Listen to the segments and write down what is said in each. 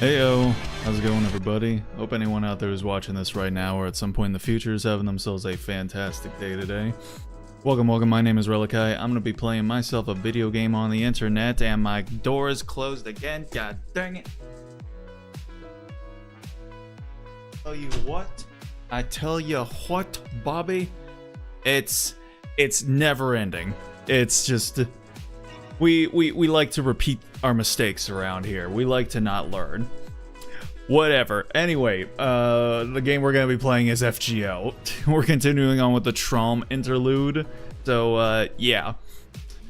Heyo, how's it going everybody? Hope anyone out there who's watching this right now or at some point in the future is having themselves a fantastic day today. Welcome, my name is Yorurokujuu. I'm gonna be playing myself a video game on the internet and my door is closed again, god dang it. I tell you what, Bobby, it's never ending. It's just, we like to repeat our mistakes around here. We like to not learn. Whatever. Anyway, the game we're going to be playing is FGO. We're continuing on with the Traum interlude. So, yeah.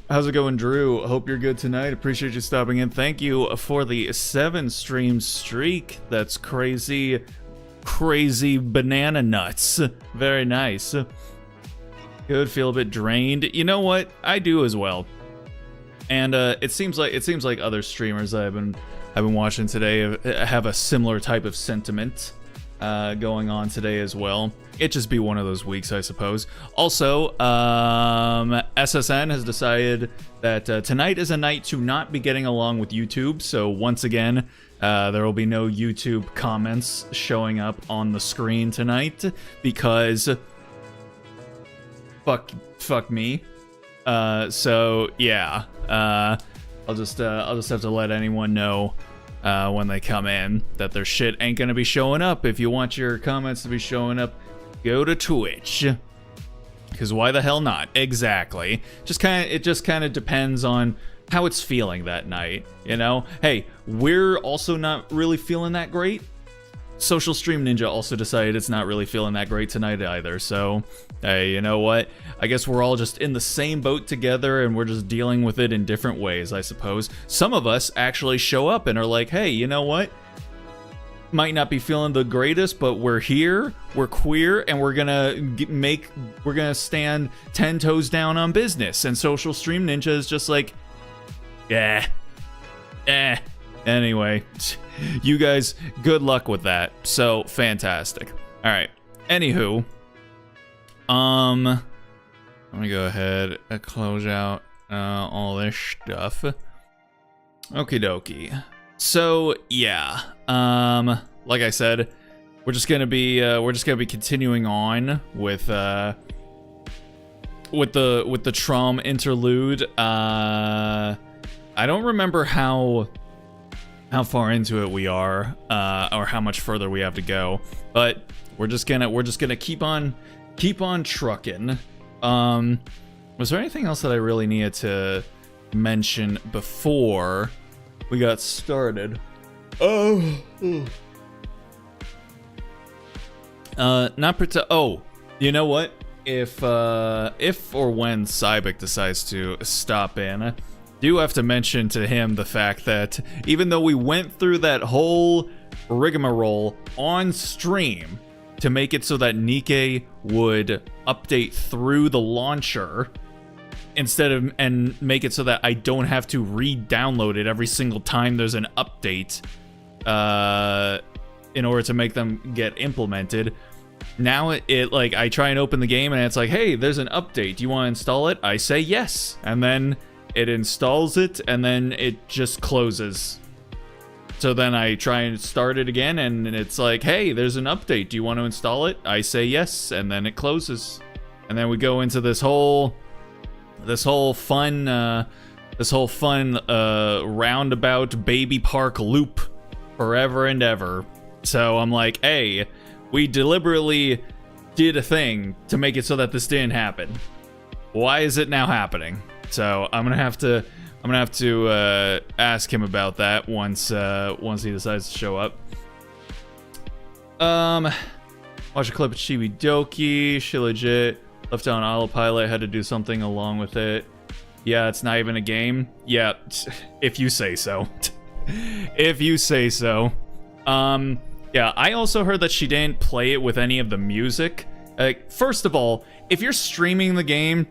How's it going, Drew? Hope you're good tonight. Appreciate you stopping in. Thank you for the 7-stream streak. That's crazy banana nuts. Very nice. Good. Feel a bit drained. You know what? I do as well. And it seems like other streamers I've been watching today have a similar type of sentiment going on today as well. It just be one of those weeks, I suppose. Also, SSN has decided that tonight is a night to not be getting along with YouTube. So once again, there will be no YouTube comments showing up on the screen tonight because fuck me. So yeah, I'll just have to let anyone know when they come in that their shit ain't gonna be showing up. If you want your comments to be showing up, go to Twitch. Because why the hell not? Exactly. It just kind of depends on how it's feeling that night, you know? Hey, we're also not really feeling that great. Social Stream Ninja also decided it's not really feeling that great tonight either, so hey, you know what? I guess we're all just in the same boat together and we're just dealing with it in different ways, I suppose. Some of us actually show up and are like, hey, you know what? Might not be feeling the greatest, but we're here, we're queer, and we're gonna stand 10 toes down on business. And Social Stream Ninja is just like, anyway, you guys, good luck with that. So fantastic. All right. Anywho, let me go ahead and close out all this stuff. Okie dokie. So yeah, like I said, we're just gonna be continuing on with the Traum interlude. I don't remember how far into it we are, or how much further we have to go, but we're just gonna keep on trucking. Was there anything else that I really needed to mention before we got started? Oh, you know what? If or when Cybik decides to stop in, I do have to mention to him the fact that even though we went through that whole rigmarole on stream to make it so that Nikke would update through the launcher and make it so that I don't have to re-download it every single time there's an update in order to make them get implemented. Now it like I try and open the game and it's like, hey, there's an update. Do you want to install it? I say yes. And then it installs it and then it just closes. So then I try and start it again and it's like, hey, there's an update. Do you want to install it? I say yes, and then it closes. And then we go into this whole fun roundabout baby park loop forever and ever. So I'm like, hey, we deliberately did a thing to make it so that this didn't happen. Why is it now happening? So I'm gonna have to ask him about that once he decides to show up. Watch a clip of Chibi Doki. She legit left on autopilot. Had to do something along with it. Yeah, it's not even a game. Yeah, if you say so. If you say so. Yeah, I also heard that she didn't play it with any of the music. First of all, if you're streaming the game,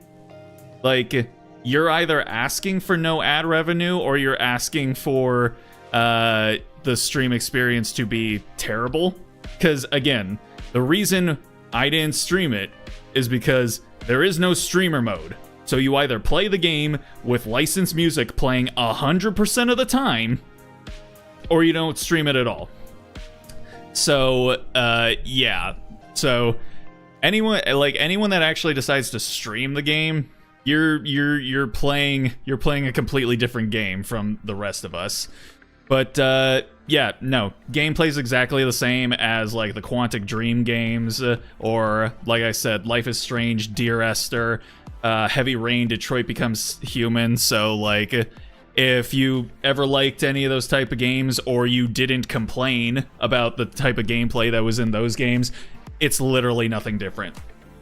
like, you're either asking for no ad revenue or you're asking for the stream experience to be terrible. Because, again, the reason I didn't stream it is because there is no streamer mode. So you either play the game with licensed music playing 100% of the time, or you don't stream it at all. So yeah. So anyone that actually decides to stream the game, you're playing a completely different game from the rest of us. But yeah, no, gameplay's exactly the same as like the Quantic Dream games, or like I said, Life is Strange, Dear Esther, Heavy Rain, Detroit Becomes Human. So like, if you ever liked any of those type of games, or you didn't complain about the type of gameplay that was in those games, it's literally nothing different.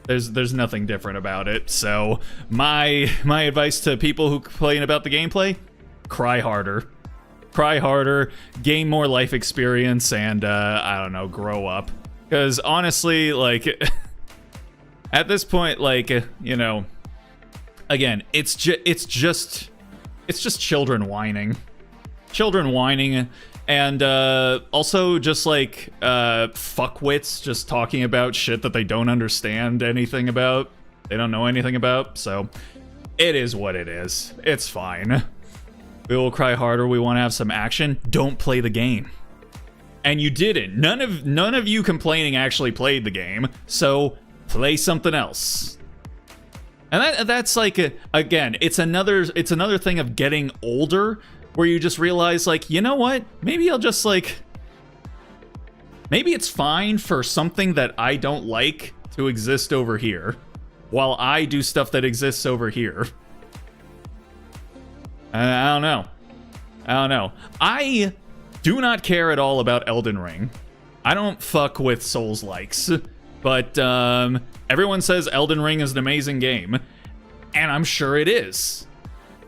There's nothing different about it. So my advice to people who complain about the gameplay: cry harder. Cry harder, gain more life experience, and I don't know, grow up. Because honestly, like, at this point, like, you know, again, it's just children whining, and also just like fuckwits just talking about shit that they don't understand anything about, they don't know anything about. So it is what it is. It's fine. We will cry harder. We want to have some action. Don't play the game. And you didn't. None of you complaining actually played the game. So play something else. And that's like, again, it's another thing of getting older, where you just realize, like, you know what? Maybe I'll just like, maybe it's fine for something that I don't like to exist over here, while I do stuff that exists over here. I don't know. I do not care at all about Elden Ring. I don't fuck with Souls likes, but everyone says Elden Ring is an amazing game, and I'm sure it is,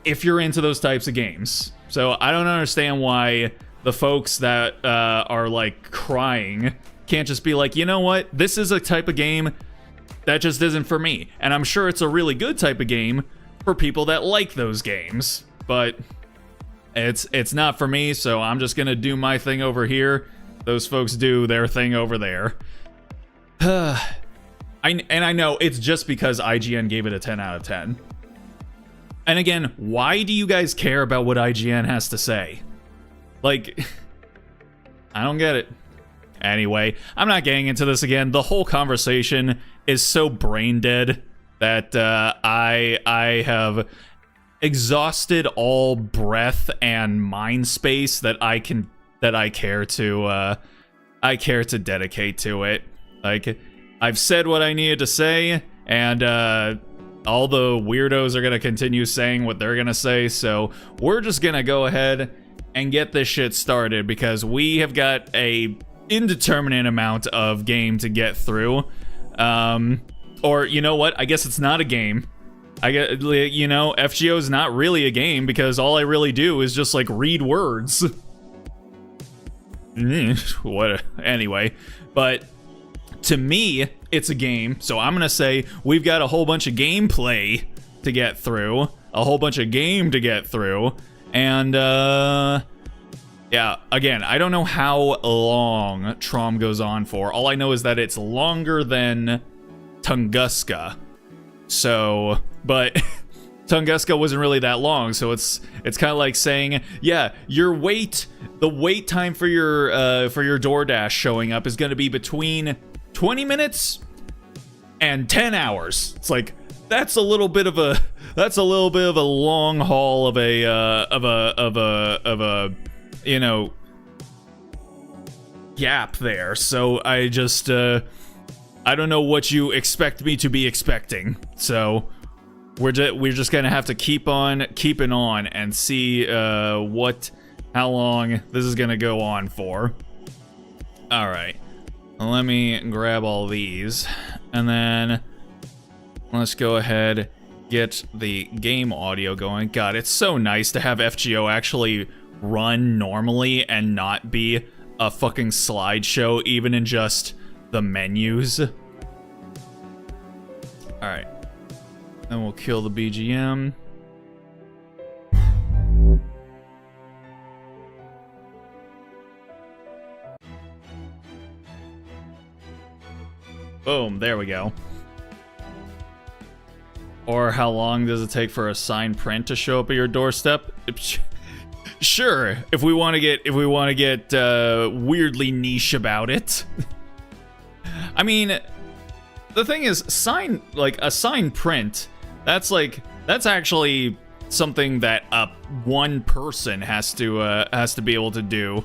if you're into those types of games. So I don't understand why the folks that are like crying can't just be like, you know what? This is a type of game that just isn't for me, and I'm sure it's a really good type of game for people that like those games. But it's not for me, so I'm just gonna do my thing over here. Those folks do their thing over there. I know it's just because IGN gave it a 10 out of 10. And again, why do you guys care about what IGN has to say? Like, I don't get it. Anyway, I'm not getting into this again. The whole conversation is so brain dead that I have exhausted all breath and mind space that I care to dedicate to it. Like, I've said what I needed to say, and all the weirdos are gonna continue saying what they're gonna say, so we're just gonna go ahead and get this shit started, because we have got a indeterminate amount of game to get through. Or, you know what, I guess it's not a game. I get, you know, FGO is not really a game, because all I really do is just like read words. What? Anyway, but to me, it's a game. So I'm gonna say we've got a whole bunch of gameplay to get through, a whole bunch of game to get through, and yeah. Again, I don't know how long Trom goes on for. All I know is that it's longer than Tunguska. So, but Tunguska wasn't really that long, so it's kind of like saying, yeah, the wait time for your DoorDash showing up is going to be between 20 minutes and 10 hours. It's like, that's a little bit of a long haul of a you know, gap there. So I just I don't know what you expect me to be expecting. So we're just gonna have to keep on keeping on and see how long this is gonna go on for. All right, let me grab all these, and then let's go ahead, get the game audio going. God, it's so nice to have FGO actually run normally and not be a fucking slideshow, even in just the menus. Alright. Then we'll kill the BGM. Boom, there we go. Or how long does it take for a signed print to show up at your doorstep? Sure, if we want to get weirdly niche about it. I mean, the thing is, a sign print, that's actually something that one person has to be able to do,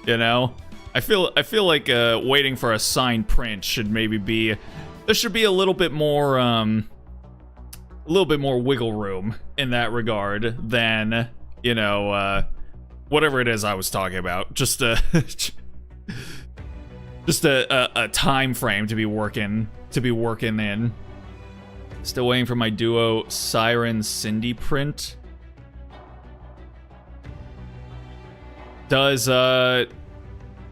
you know? I feel like waiting for a sign print should maybe be, there should be a little bit more wiggle room in that regard than, you know, whatever it is I was talking about. Just a time frame to be working in. Still waiting for my duo Siren Cindy print. Does the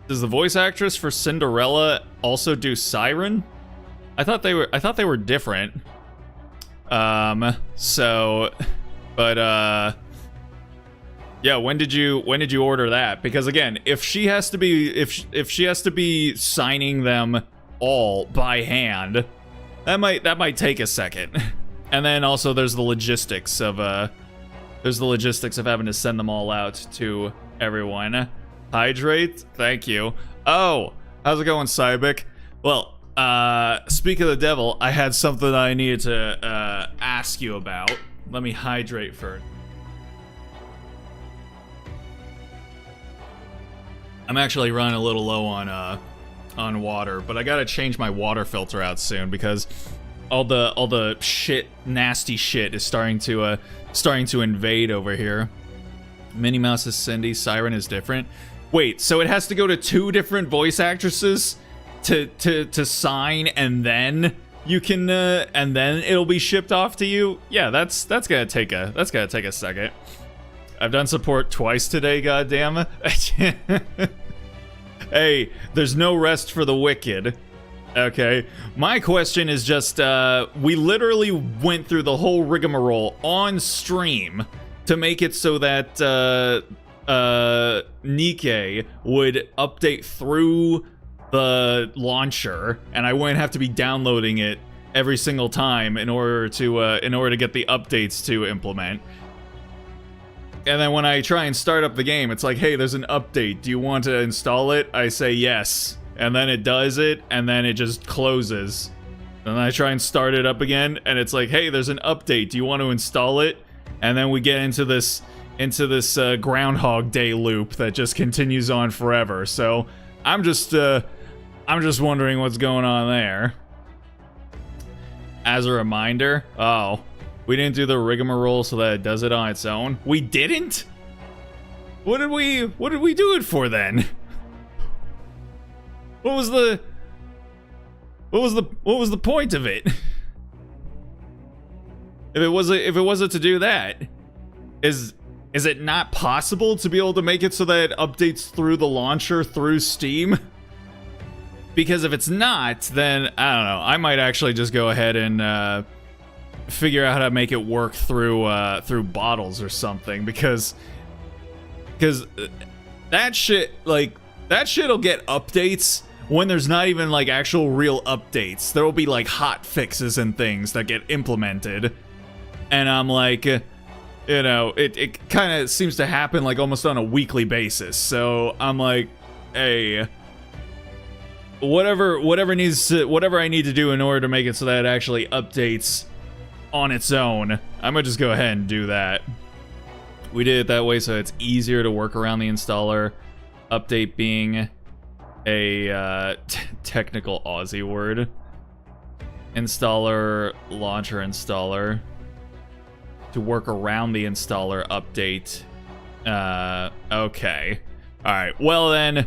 voice actress for Cinderella also do Siren? I thought they were different. Yeah, when did you order that? Because again, if she has to be signing them all by hand, that might take a second. And then also there's the logistics of having to send them all out to everyone. Hydrate, thank you. Oh, how's it going, Cybic? Well, speak of the devil, I had something I needed to ask you about. Let me hydrate first. I'm actually running a little low on water, but I gotta change my water filter out soon because all the nasty shit is starting to invade over here. Minnie Mouse is Cindy, Siren is different. Wait, so it has to go to 2 different voice actresses to sign, and then you can and then it'll be shipped off to you? Yeah, that's gonna take a second. I've done support twice today, goddamn. Hey, there's no rest for the wicked. Okay, my question is just, we literally went through the whole rigmarole on stream to make it so that Nikke would update through the launcher, and I wouldn't have to be downloading it every single time in order to get the updates to implement. And then when I try and start up the game, it's like, hey, there's an update. Do you want to install it? I say yes. And then it does it, and then it just closes. And then I try and start it up again, and it's like, hey, there's an update. Do you want to install it? And then we get into this Groundhog Day loop that just continues on forever. So I'm just wondering what's going on there. As a reminder, oh, we didn't do the rigmarole so that it does it on its own. We didn't? What did we do it for then? What was the point of it? If it wasn't to do that, is it not possible to be able to make it so that it updates through the launcher through Steam? Because if it's not, then I don't know. I might actually just go ahead and figure out how to make it work through bottles or something. Because that shit'll get updates when there's not even like actual real updates. There'll be like hot fixes and things that get implemented, and I'm like, you know, it kind of seems to happen like almost on a weekly basis. So I'm like, hey, whatever I need to do in order to make it so that it actually updates on its own, I'm gonna just go ahead and do that. We did it that way so it's easier to work around the installer. Update being a technical Aussie word. Installer, launcher installer. To work around the installer update. Okay. Alright, well then.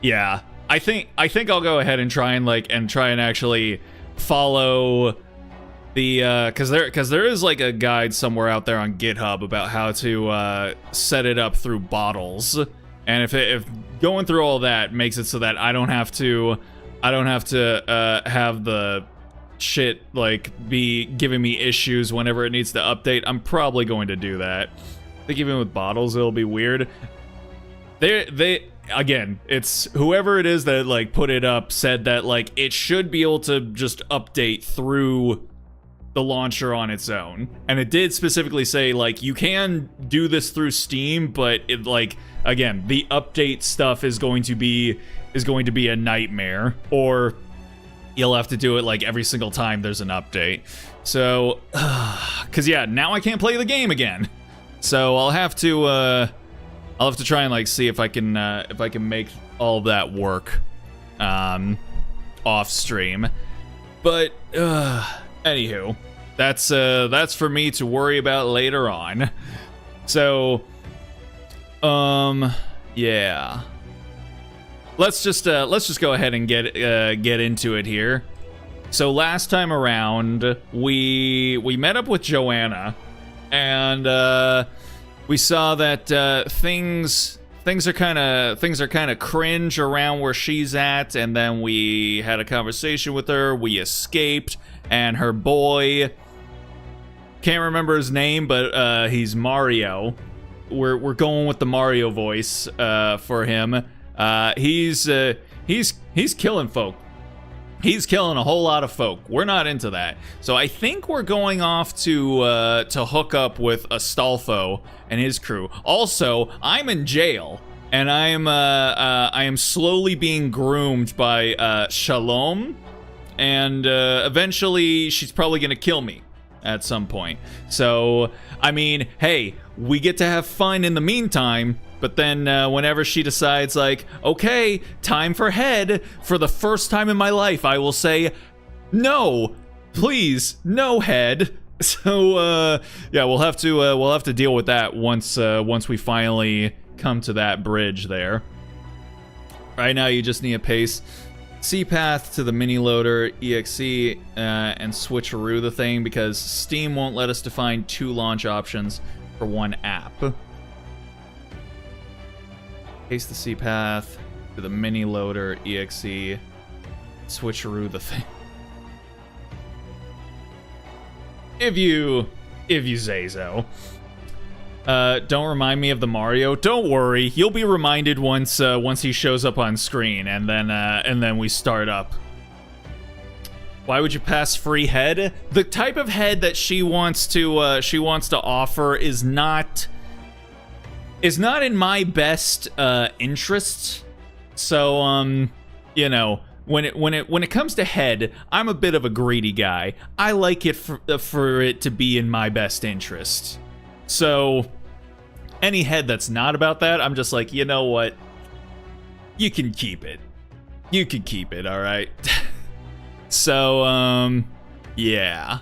Yeah. I think I'll go ahead and try and actually follow the cause there is like a guide somewhere out there on GitHub about how to set it up through bottles. And if going through all that makes it so that I don't have to have the shit like be giving me issues whenever it needs to update, I'm probably going to do that. I think even with bottles it'll be weird. They again, it's whoever it is that like put it up said that like it should be able to just update through the launcher on its own. And it did specifically say, like, you can do this through Steam, but it, like, again, the update stuff is going to be a nightmare, or you'll have to do it like every single time there's an update. So, cause yeah, now I can't play the game again. So I'll have to try and like see if I can make all of that work off stream. But anywho, that's for me to worry about later on. So yeah. Let's just go ahead and get into it here. So last time around, we met up with Joanna, and we saw that things are kind of cringe around where she's at, and then we had a conversation with her. We escaped, and her boy, can't remember his name, but he's Mario. We're going with the Mario voice for him. He's killing folk. He's killing a whole lot of folk. We're not into that. So I think we're going off to hook up with Astolfo and his crew. Also, I'm in jail, and I am slowly being groomed by Shalom, and eventually she's probably gonna kill me at some point. So I mean, hey, we get to have fun in the meantime. But then whenever she decides, like, okay, time for head, for the first time in my life, I will say, no, please, no head. So yeah, we'll have to deal with that once we finally come to that bridge there. Right now, you just need a paste C path to the mini loader exe and switcheroo the thing, because Steam won't let us define 2 launch options for one app. Paste the C path to the mini loader exe, switcheroo the thing. If you say so. Don't remind me of the Mario. Don't worry, you'll be reminded once he shows up on screen, and then we start up. Why would you pass free head? The type of head that she wants to offer is not in my best interests. So you know, when it comes to head, I'm a bit of a greedy guy. I like it for it to be in my best interest. So any head that's not about that, I'm just like, you know what? You can keep it. You can keep it, all right? So yeah.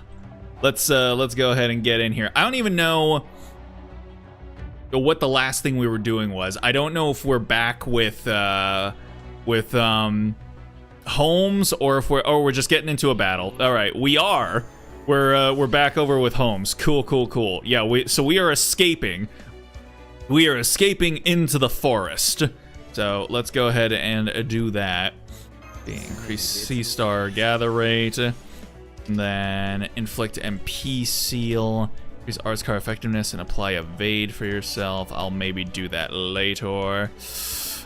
Let's go ahead and get in here. I don't even know what the last thing we were doing was. I don't know if we're back with Holmes, or if we're just getting into a battle. All right, we are. We're back over with Holmes. Cool. Yeah, we are escaping. We are escaping into the forest. So let's go ahead and do that. Increase C-star gather rate, and then inflict MP seal. Increase arts car effectiveness and apply evade for yourself. I'll maybe do that later.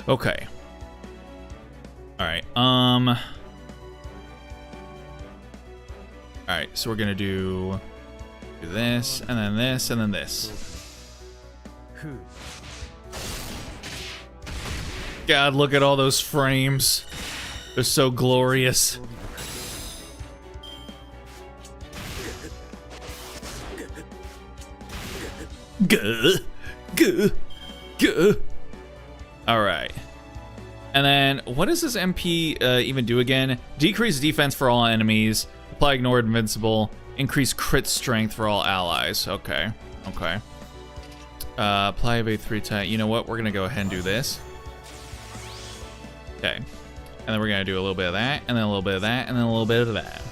Okay. Alright, alright, so we're gonna do this, and then this, and then this. God, look at all those frames. They're so glorious. Alright. And then, what does this MP even do again? Decrease defense for all enemies. Apply ignore invincible. Increase crit strength for all allies. Okay. Apply evade 3 times. You know what? We're going to go ahead and do this. Okay. And then we're going to do a little bit of that, and then a little bit of that, and then a little bit of that.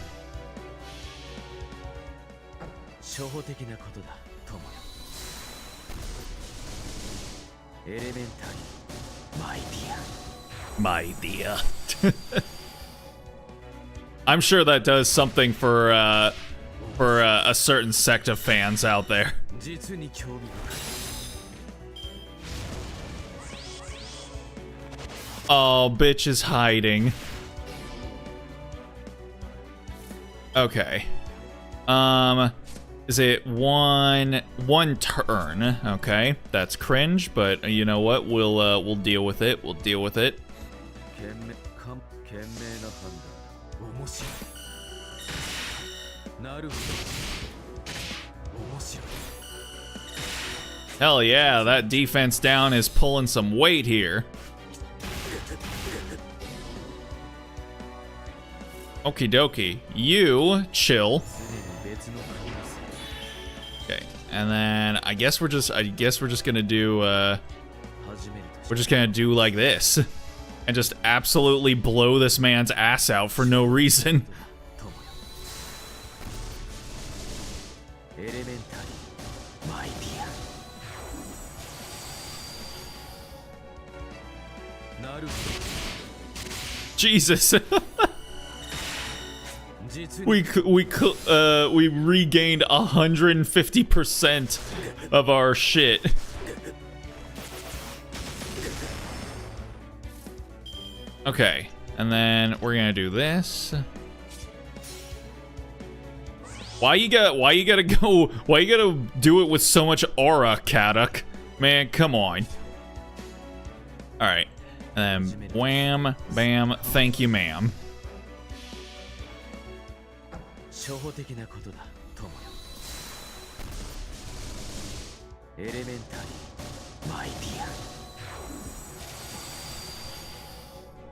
My dear. I'm sure that does something for a certain sect of fans out there. Oh, bitch is hiding. Okay. Is it one turn? Okay, that's cringe, but you know what? We'll deal with it. We'll deal with it. Hell yeah, that defense down is pulling some weight here. Okie dokie, you chill. Okay, and then I guess we're just gonna do like this and just absolutely blow this man's ass out for no reason. Jesus. we regained 150% of our shit. Okay, and then we're gonna do this. Why you gotta do it with so much aura, Kaduk? Man, come on. Alright. And then wham, bam, thank you, ma'am.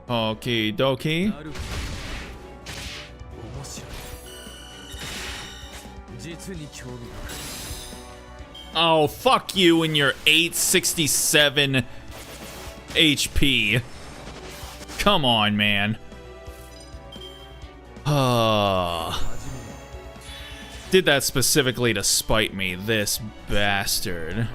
Okie dokie. Oh, fuck you and your 867 HP. Come on, man. Did that specifically to spite me, this bastard.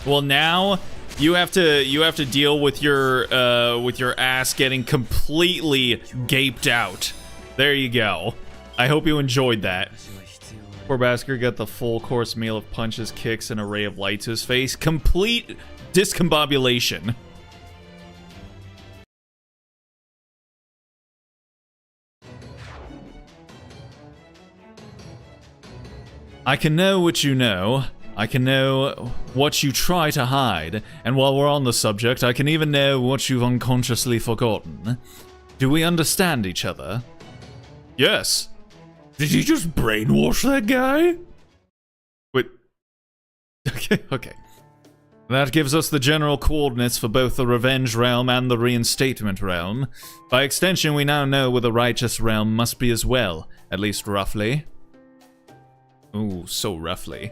Well, now you have to deal with your ass getting completely gaped out. There you go. I hope you enjoyed that. Poor bastard got the full course meal of punches, kicks, and an array of light to his face. Complete discombobulation. I can know what you know. I can know what you try to hide. And while we're on the subject, I can even know what you've unconsciously forgotten. Do we understand each other? Yes. Did you just brainwash that guy? Wait. Okay. That gives us the general coordinates for both the Revenge Realm and the Reinstatement Realm. By extension, we now know where the Righteous Realm must be as well, at least roughly. Ooh, so roughly.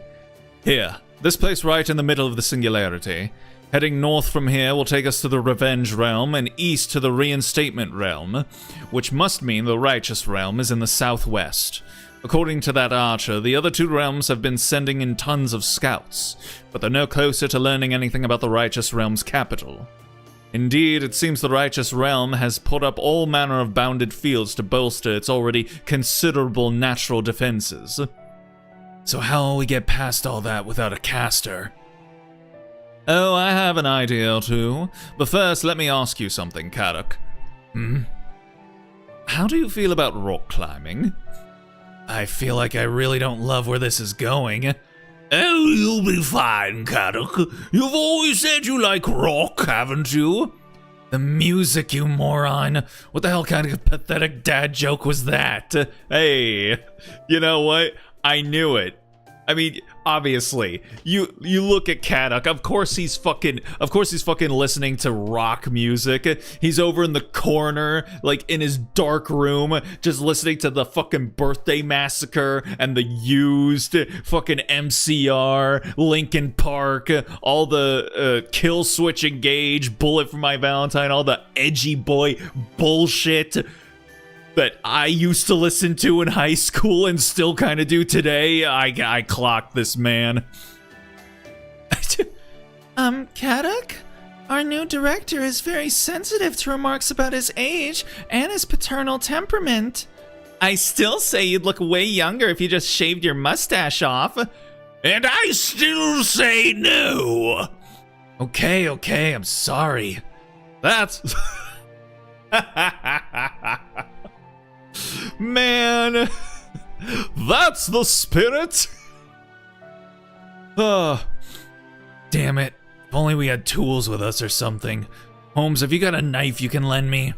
Here, this place right in the middle of the Singularity. Heading north from here will take us to the Revenge Realm and east to the Reinstatement Realm, which must mean the Righteous Realm is in the southwest. According to that archer, the other two realms have been sending in tons of scouts, but they're no closer to learning anything about the Righteous Realm's capital. Indeed, it seems the Righteous Realm has put up all manner of bounded fields to bolster its already considerable natural defenses. So how will we get past all that without a caster? Oh, I have an idea or two, but first let me ask you something, Kaduk. How do you feel about rock climbing? I feel like I really don't love where this is going. Oh, you'll be fine, Kaduk. You've always said you like rock, haven't you? The music, you moron. What the hell kind of pathetic dad joke was that? Hey, you know what? I knew it. I mean, obviously, you look at Kaduk. Of course he's fucking listening to rock music. He's over in the corner, like in his dark room, just listening to the fucking Birthday Massacre and the Used, fucking MCR, Linkin Park, all the Kill Switch Engage, Bullet for My Valentine, all the edgy boy bullshit that I used to listen to in high school and still kind of do today. I clocked this man. Kaduk? Our new director is very sensitive to remarks about his age and his paternal temperament. I still say you'd look way younger if you just shaved your mustache off. And I still say no. Okay, I'm sorry. That's... Man, that's the spirit. Damn it. If only we had tools with us or something. Holmes, have you got a knife you can lend me?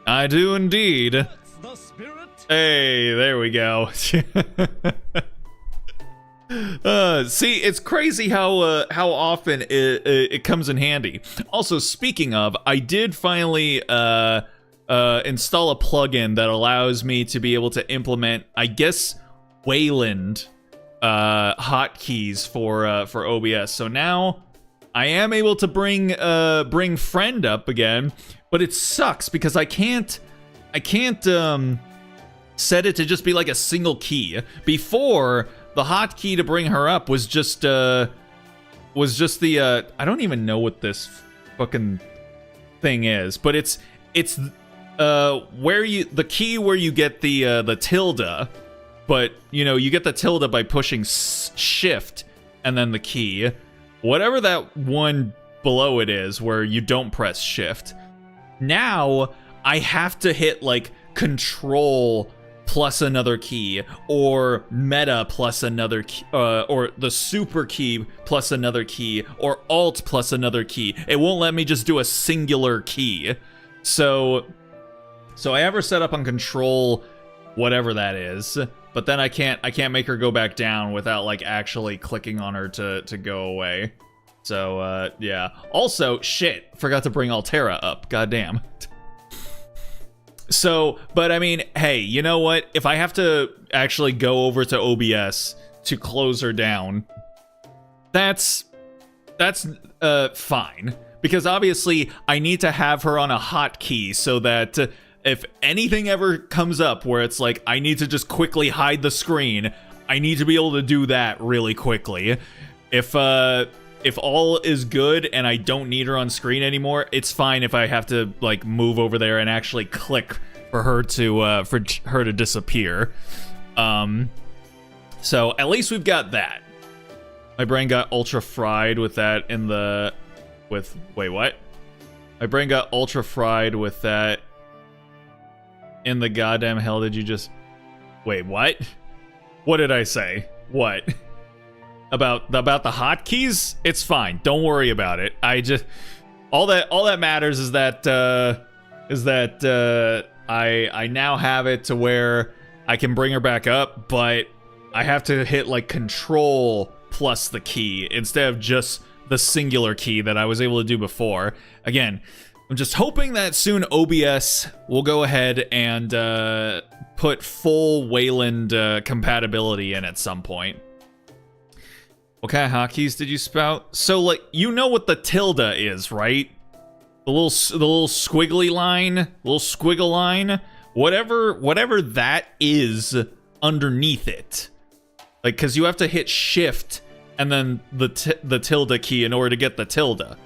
I do indeed. That's the spirit. Hey, there we go. See, it's crazy how often it comes in handy. Also, speaking of, I did finally install a plugin that allows me to be able to implement, I guess, Wayland hotkeys for OBS. So now I am able to bring friend up again, but it sucks because I can't set it to just be like a single key. Before, the hotkey to bring her up was just the I don't even know what this fucking thing is, but it's where the key where you get the tilde, but you know, you get the tilde by pushing shift and then the key, whatever that one below it is where you don't press shift. Now I have to hit like control plus another key, or meta plus another key, or the super key plus another key, or alt plus another key. It won't let me just do a singular key. So I have her set up on control, whatever that is, but then I can't make her go back down without like actually clicking on her to go away. So yeah. Also, shit, forgot to bring Altera up. Goddamn. So, but I mean, hey, you know what? If I have to actually go over to OBS to close her down, that's fine. Because obviously, I need to have her on a hotkey so that if anything ever comes up where it's like, I need to just quickly hide the screen, I need to be able to do that really quickly. If all is good and I don't need her on screen anymore, it's fine if I have to like move over there and actually click for her to disappear. So at least we've got that. My brain got ultra fried with that wait, what? My brain got ultra fried with that in the goddamn hell did you just... Wait, what? What did I say? What? About the hotkeys? It's fine. Don't worry about it. I just all that matters is that I now have it to where I can bring her back up, but I have to hit like control plus the key instead of just the singular key that I was able to do before. Again, I'm just hoping that soon OBS will go ahead and put full Wayland compatibility in at some point. What kind of hotkeys did you spout? So, like, you know what the tilde is, right? The little squiggly line, little squiggle line, whatever that is underneath it. Like, because you have to hit shift and then the tilde key in order to get the tilde.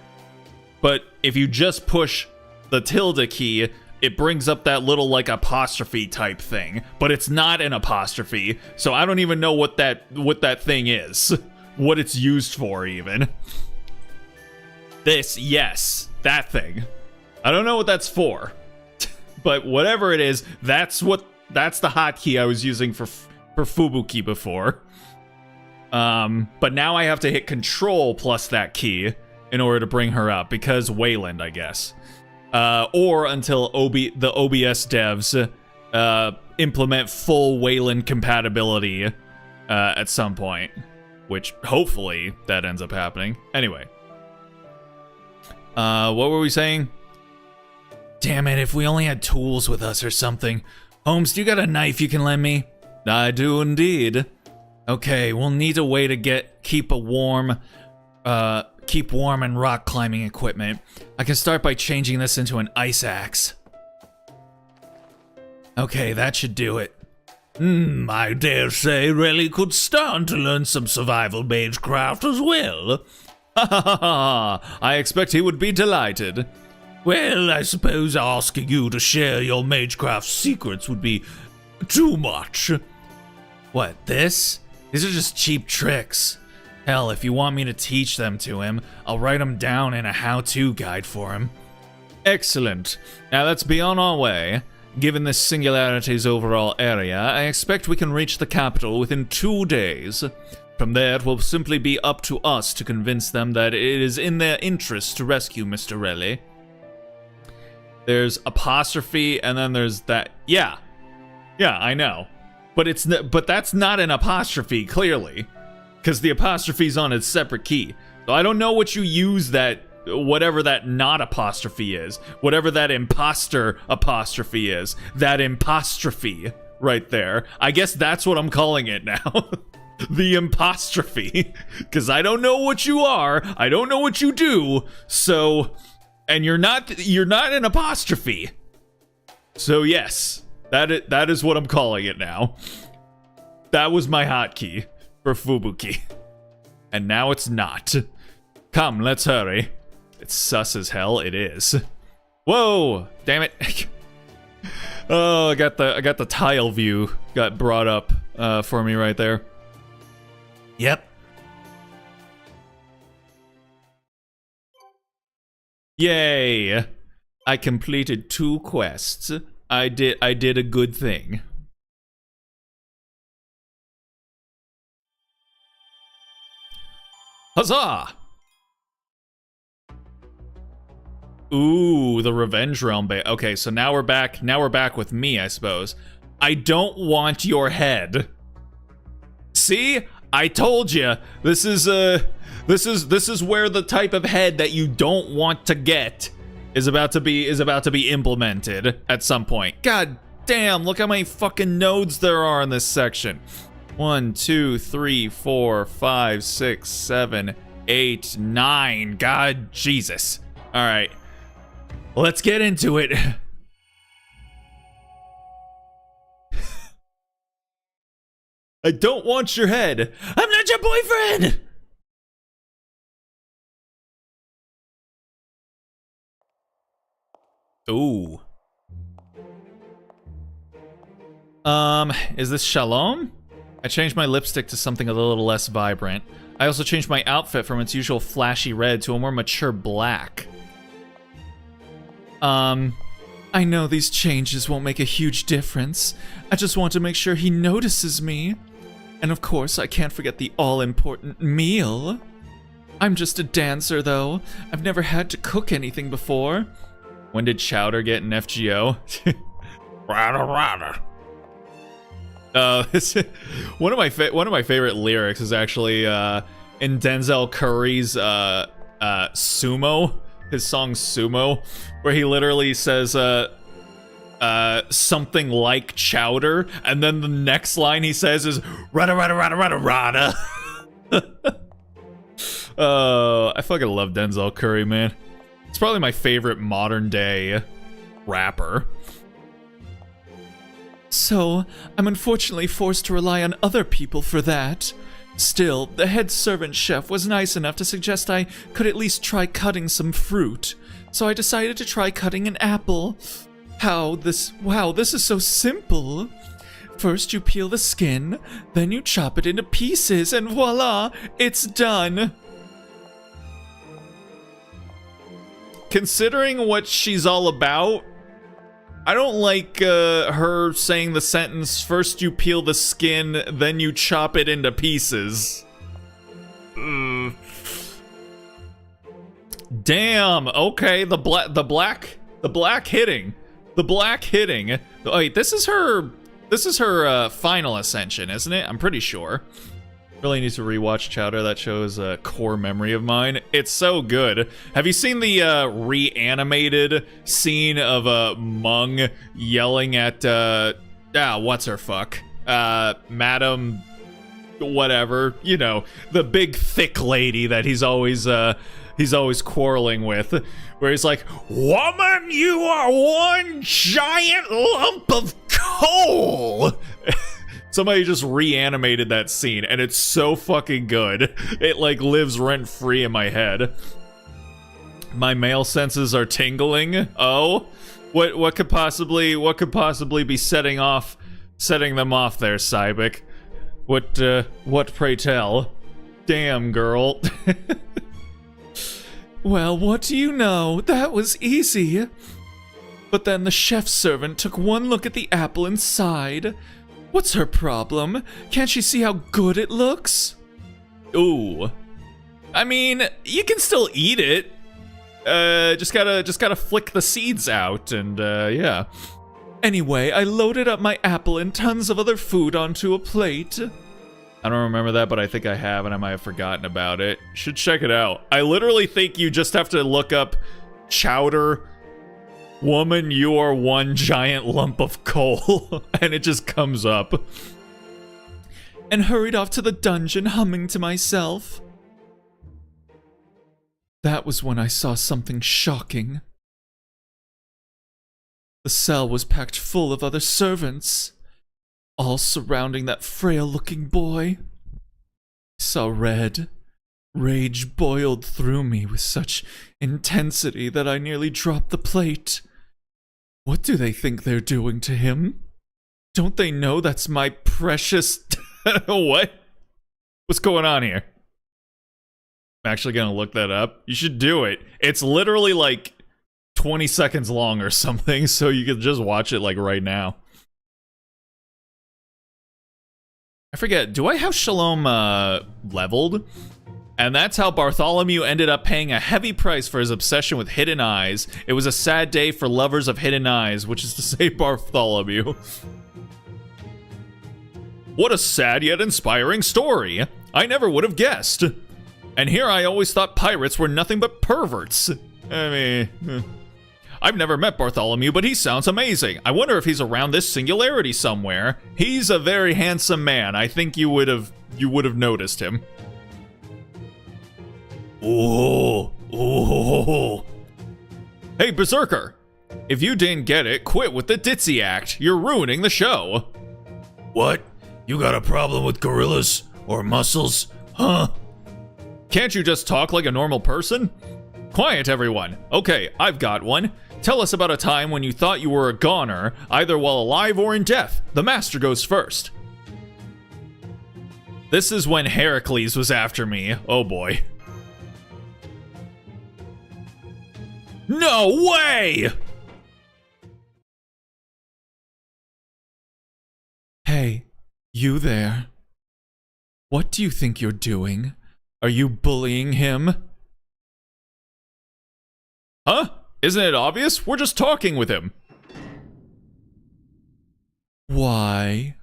But if you just push the tilde key, it brings up that little, like, apostrophe type thing. But it's not an apostrophe, so I don't even know what that thing is. What it's used for, even. This, yes, that thing. I don't know what that's for, but whatever it is, that's the hotkey I was using for Fubuki before. But now I have to hit control plus that key in order to bring her up, because Wayland, I guess. Or until the OBS devs implement full Wayland compatibility at some point. Which, hopefully, that ends up happening. Anyway. What were we saying? Damn it, if we only had tools with us or something. Holmes, do you got a knife you can lend me? I do indeed. Okay, we'll need a way to keep warm and rock climbing equipment. I can start by changing this into an ice axe. Okay, that should do it. I dare say Relly could stand to learn some survival magecraft as well. Ha ha ha ha! I expect he would be delighted. Well, I suppose asking you to share your magecraft secrets would be too much. What, this? These are just cheap tricks. Hell, if you want me to teach them to him, I'll write them down in a how-to guide for him. Excellent. Now let's be on our way. Given this singularity's overall area, I expect we can reach the capital within 2 days. From there, it will simply be up to us to convince them that it is in their interest to rescue Mr. Relly. There's apostrophe, and then there's that. Yeah, I know, but that's not an apostrophe, clearly, because the apostrophe's on its separate key. So I don't know what you use that, whatever that not apostrophe is, whatever that imposter apostrophe is, that impostrophe right there. I guess that's what I'm calling it now. The impostrophe, because I don't know what you are, I don't know what you do, so. And you're not an apostrophe. So yes, that is what I'm calling it now. That was my hotkey for Fubuki. And now it's not. Come, let's hurry. It's sus as hell, it is. Whoa, damn it. Oh, I got the tile view got brought up for me right there. Yep. Yay! I completed 2 quests. I did a good thing. Huzzah! Ooh, the Revenge Realm bait. Okay, so now we're back. Now we're back with me, I suppose. I don't want your head. See? I told you. This is where the type of head that you don't want to get is about to be implemented at some point. God damn, look how many fucking nodes there are in this section. 1, 2, 3, 4, 5, 6, 7, 8, 9. God Jesus. Alright. Let's get into it. I don't want your head. I'm not your boyfriend! Ooh. Is this Shalom? I changed my lipstick to something a little less vibrant. I also changed my outfit from its usual flashy red to a more mature black. I know these changes won't make a huge difference. I just want to make sure he notices me. And of course, I can't forget the all-important meal. I'm just a dancer, though. I've never had to cook anything before. When did Chowder get an FGO? Rada. One of my favorite lyrics is actually in Denzel Curry's Sumo, his song Sumo, where he literally says something like chowder, and then the next line he says is rada. I fucking love Denzel Curry, man. It's probably my favorite modern day rapper. So, I'm unfortunately forced to rely on other people for that. Still, the head servant chef was nice enough to suggest I could at least try cutting some fruit. So I decided to try cutting an apple. Wow, this is so simple. First you peel the skin, then you chop it into pieces, and voila, it's done. Considering what she's all about, I don't like her saying the sentence, first you peel the skin, then you chop it into pieces. Damn, okay, the black hitting. Wait, this is her final ascension, isn't it? I'm pretty sure. Really need to rewatch Chowder. That show is a core memory of mine. It's so good. Have you seen the reanimated scene of Mung yelling at what's her fuck? Madam whatever, you know, the big thick lady that he's always quarreling with, where he's like, "Woman, you are one giant lump of coal." Somebody just reanimated that scene, and it's so fucking good. It like lives rent-free in my head. My male senses are tingling. Oh, what could possibly be setting them off there, Cybik? What pray tell? Damn, girl. Well, what do you know? That was easy. But then the chef servant took one look at the apple and sighed. What's her problem? Can't she see how good it looks? Ooh. I mean, you can still eat it. Just gotta flick the seeds out and, yeah. Anyway, I loaded up my apple and tons of other food onto a plate. I don't remember that, but I think I have, and I might have forgotten about it. Should check it out. I literally think you just have to look up chowder, woman, you are one giant lump of coal, and it just comes up. And hurried off to the dungeon, humming to myself. That was when I saw something shocking. The cell was packed full of other servants, all surrounding that frail-looking boy. I saw red. Rage boiled through me with such intensity that I nearly dropped the plate. What do they think they're doing to him? Don't they know that's my precious... What? What's going on here? I'm actually gonna look that up. You should do it. It's literally like 20 seconds long or something, so you can just watch it like right now. I forget, do I have Shalom leveled? And that's how Bartholomew ended up paying a heavy price for his obsession with hidden eyes. It was a sad day for lovers of hidden eyes, which is to say Bartholomew. What a sad yet inspiring story. I never would have guessed. And here I always thought pirates were nothing but perverts. I mean, I've never met Bartholomew, but he sounds amazing. I wonder if he's around this singularity somewhere. He's a very handsome man. I think you would have noticed him. Oh. Hey, Berserker. If you didn't get it, quit with the ditzy act. You're ruining the show. What? You got a problem with gorillas? Or muscles? Huh? Can't you just talk like a normal person? Quiet, everyone. Okay, I've got one. Tell us about a time when you thought you were a goner, either while alive or in death. The master goes first. This is when Heracles was after me. Oh boy. No way! Hey, you there. What do you think you're doing? Are you bullying him? Huh? Isn't it obvious? We're just talking with him. Why?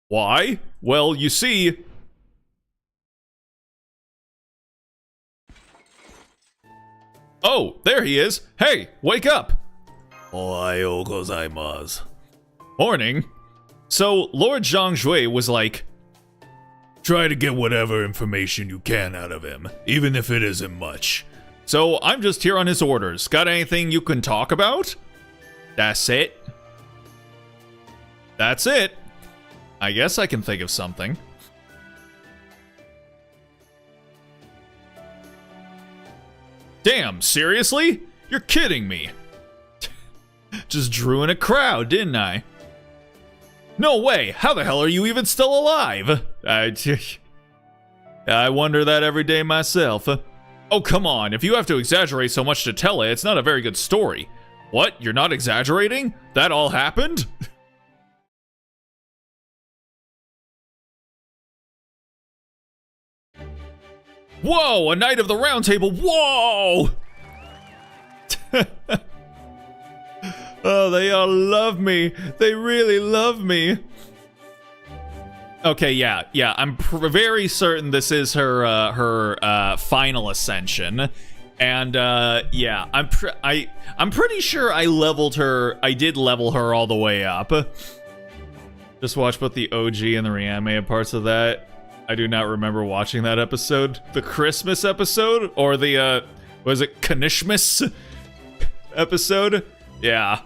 Why? Well, you see... Oh, there he is. Hey, wake up. Ohayo gozaimasu. Morning. So, Lord Zhang Jue was like... Try to get whatever information you can out of him, even if it isn't much. So, I'm just here on his orders. Got anything you can talk about? That's it. That's it. I guess I can think of something. Damn, seriously? You're kidding me. Just drew in a crowd, didn't I? No way! How the hell are you even still alive? I wonder that every day myself. Oh, come on. If you have to exaggerate so much to tell it, it's not a very good story. What? You're not exaggerating? That all happened? Whoa! A Knight of the Round Table! Whoa! Oh, they all love me. They really love me. Okay, yeah. I'm very certain this is her final ascension, and yeah, I'm pretty sure I leveled her. I did level her all the way up. Just watch both the OG and the reanimated parts of that. I do not remember watching that episode, the Christmas episode, or the was it Kanishmas episode? Yeah,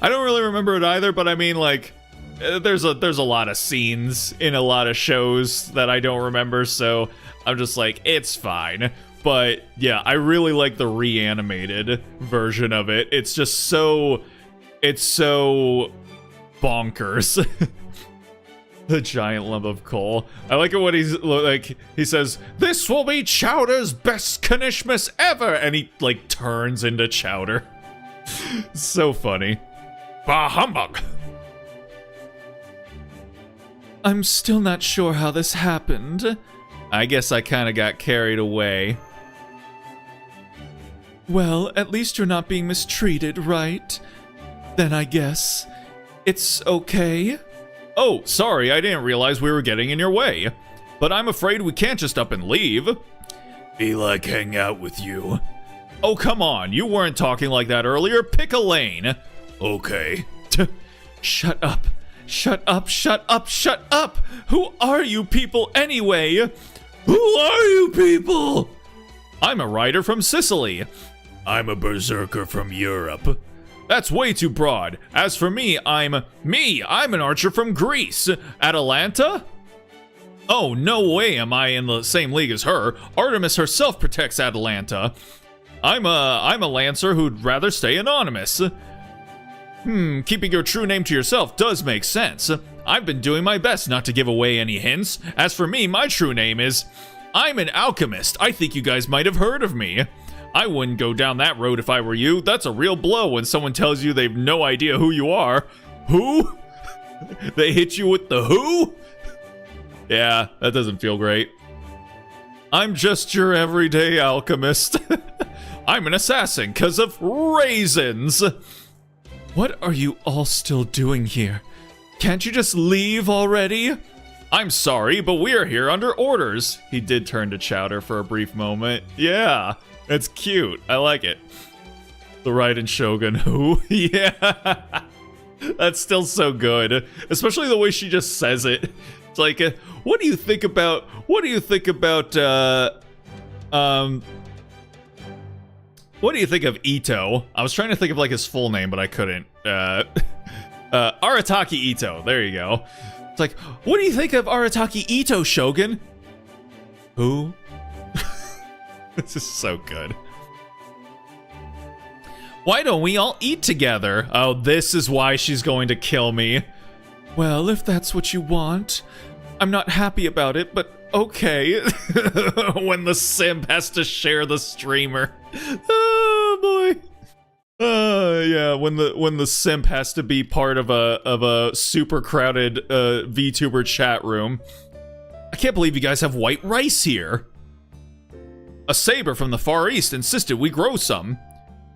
I don't really remember it either, but I mean, like, there's a lot of scenes in a lot of shows that I don't remember, so I'm just like, it's fine. But yeah, I really like the reanimated version of it. It's just so, it's so bonkers. The giant lump of coal. I like it when he's like, he says, "This will be Chowder's best Kanishmas ever," and he like turns into Chowder. So funny. Bah humbug! I'm still not sure how this happened. I guess I kind of got carried away. Well, at least you're not being mistreated, right? Then I guess it's okay. Oh, sorry, I didn't realize we were getting in your way. But I'm afraid we can't just up and leave. Be like hang out with you. Oh, come on, you weren't talking like that earlier. Pick a lane. Okay. Shut up. Shut up, shut up, shut up! Who are you people anyway? Who are you people? I'm a rider from Sicily. I'm a berserker from Europe. That's way too broad. As for me, I'm an archer from Greece. Atalanta? Oh, no way am I in the same league as her. Artemis herself protects Atalanta. I'm a lancer who'd rather stay anonymous. Keeping your true name to yourself does make sense. I've been doing my best not to give away any hints. As for me, my true name is... I'm an alchemist. I think you guys might have heard of me. I wouldn't go down that road if I were you. That's a real blow when someone tells you they've no idea who you are. Who? They hit you with the who? Yeah, that doesn't feel great. I'm just your everyday alchemist. I'm an assassin because of raisins. What are you all still doing here? Can't you just leave already? I'm sorry, but we are here under orders. He did turn to Chowder for a brief moment. Yeah, it's cute. I like it. The Raiden Shogun who? Yeah. That's still so good. Especially the way she just says it. It's like, what do you think about what do you think of Ito? I was trying to think of like his full name, but I couldn't. Arataki Ito. There you go. It's like, what do you think of Arataki Ito, Shogun? Who? This is so good. Why don't we all eat together? Oh, this is why she's going to kill me. Well, if that's what you want. I'm not happy about it, but okay. When the simp has to share the streamer. Oh boy. Yeah, when the simp has to be part of a super crowded VTuber chat room. I can't believe you guys have white rice here. A saber from the Far East insisted we grow some.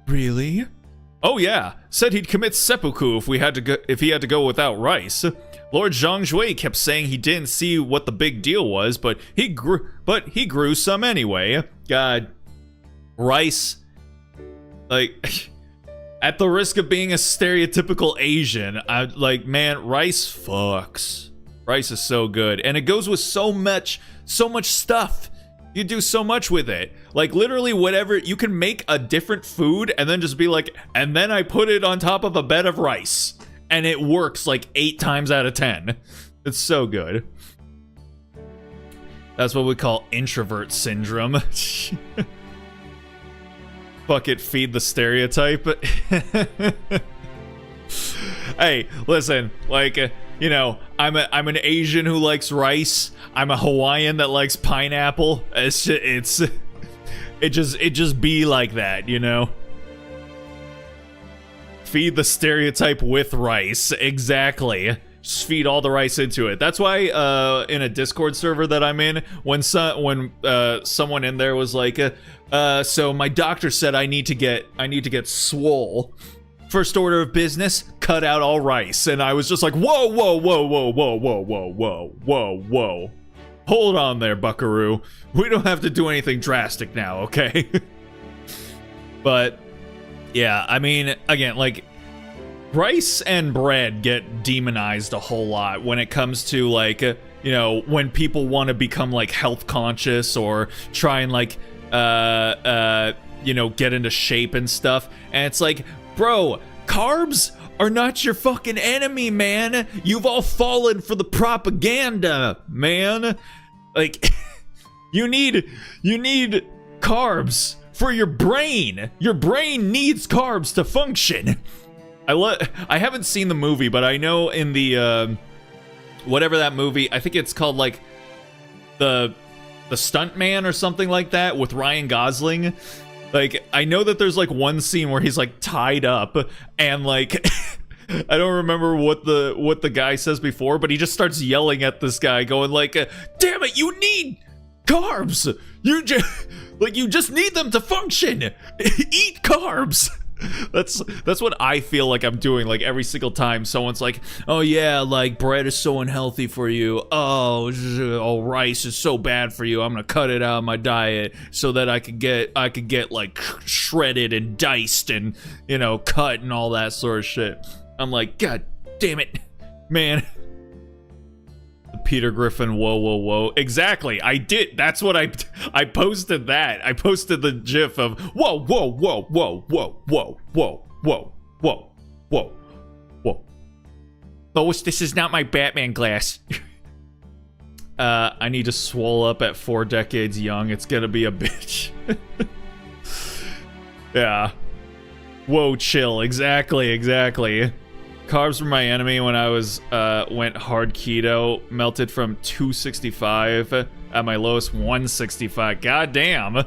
Really? Oh yeah, said he'd commit seppuku if he had to go without rice. Lord Zhang kept saying he didn't see what the big deal was, but he grew some anyway. God, rice, like, at the risk of being a stereotypical Asian, man, rice fucks. Rice is so good, and it goes with so much stuff. You do so much with it. Like, literally whatever, you can make a different food and then just be like, and then I put it on top of a bed of rice. And it works like 8 times out of 10. It's so good. That's what we call introvert syndrome. Fuck it, feed the stereotype. Hey, listen, like, you know, I'm an Asian who likes rice. I'm a Hawaiian that likes pineapple. It just be like that, you know? Feed the stereotype with rice. Exactly. Just feed all the rice into it. That's why in a Discord server that I'm in, when someone in there was like, so my doctor said I need to get swole. First order of business, cut out all rice. And I was just like, whoa, whoa, whoa, whoa, whoa, whoa, whoa, whoa, whoa, whoa. Hold on there, buckaroo. We don't have to do anything drastic now, okay? But yeah, I mean, again, like, rice and bread get demonized a whole lot when it comes to, like, you know, when people want to become, like, health conscious or try and, like, you know, get into shape and stuff. And it's like, bro, carbs are not your fucking enemy, man. You've all fallen for the propaganda, man. Like, you need carbs for your brain. Your brain needs carbs to function. I haven't seen the movie, but I know in the whatever that movie, I think it's called like the Stuntman or something like that with Ryan Gosling. Like, I know that there's like one scene where he's like tied up and like I don't remember what the guy says before, but he just starts yelling at this guy, going like, "Damn it, you need carbs. You just need them to function. Eat carbs." That's what I feel like I'm doing, like every single time someone's like, "Oh yeah, like bread is so unhealthy for you. Oh, rice is so bad for you. I'm gonna cut it out of my diet so that I could get like shredded and diced and, you know, cut and all that sort of shit." I'm like, God damn it, man. Peter Griffin, whoa. Exactly, I did. That's what I posted that. I posted the gif of whoa. Lois, this is not my Batman glass. I need to swole up at 4 decades young. It's gonna be a bitch. Yeah. Whoa, chill. Exactly. Carbs were my enemy when I went hard keto. Melted from 265 at my lowest 165. God damn.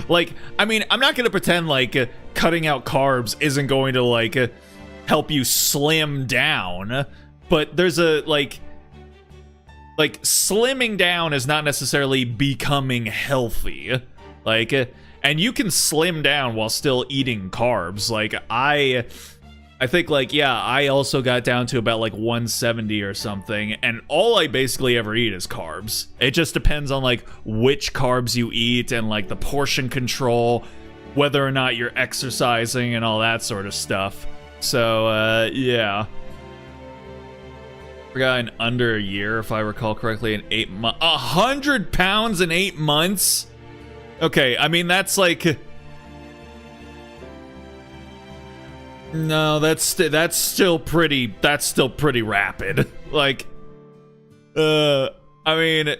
Like, I mean, I'm not gonna pretend like cutting out carbs isn't going to like help you slim down, but there's a like slimming down is not necessarily becoming healthy. Like, and you can slim down while still eating carbs. Like, I think, like, yeah, I also got down to about, like, 170 or something, and all I basically ever eat is carbs. It just depends on, like, which carbs you eat and, like, the portion control, whether or not you're exercising and all that sort of stuff. So, yeah. Forgot in under a year, if I recall correctly, in 8 months. 100 pounds in 8 months? Okay, I mean, that's, like... No, that's still pretty rapid. Like, I mean,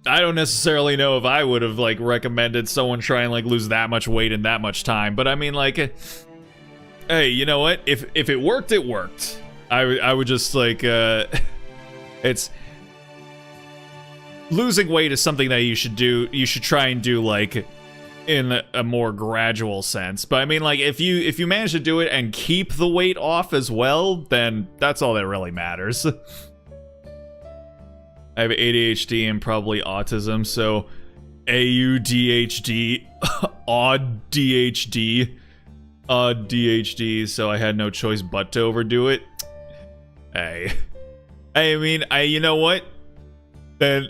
I don't necessarily know if I would have like recommended someone try and like lose that much weight in that much time, but I mean, like, hey, you know what? If it worked, it worked. I would just like, it's losing weight is something that you should do. You should try and do like in a more gradual sense. But I mean, like, if you manage to do it and keep the weight off as well, then that's all that really matters. I have ADHD and probably autism, so AUDHD, odd DHD, so I had no choice but to overdo it. Hey, I mean, you know what? Then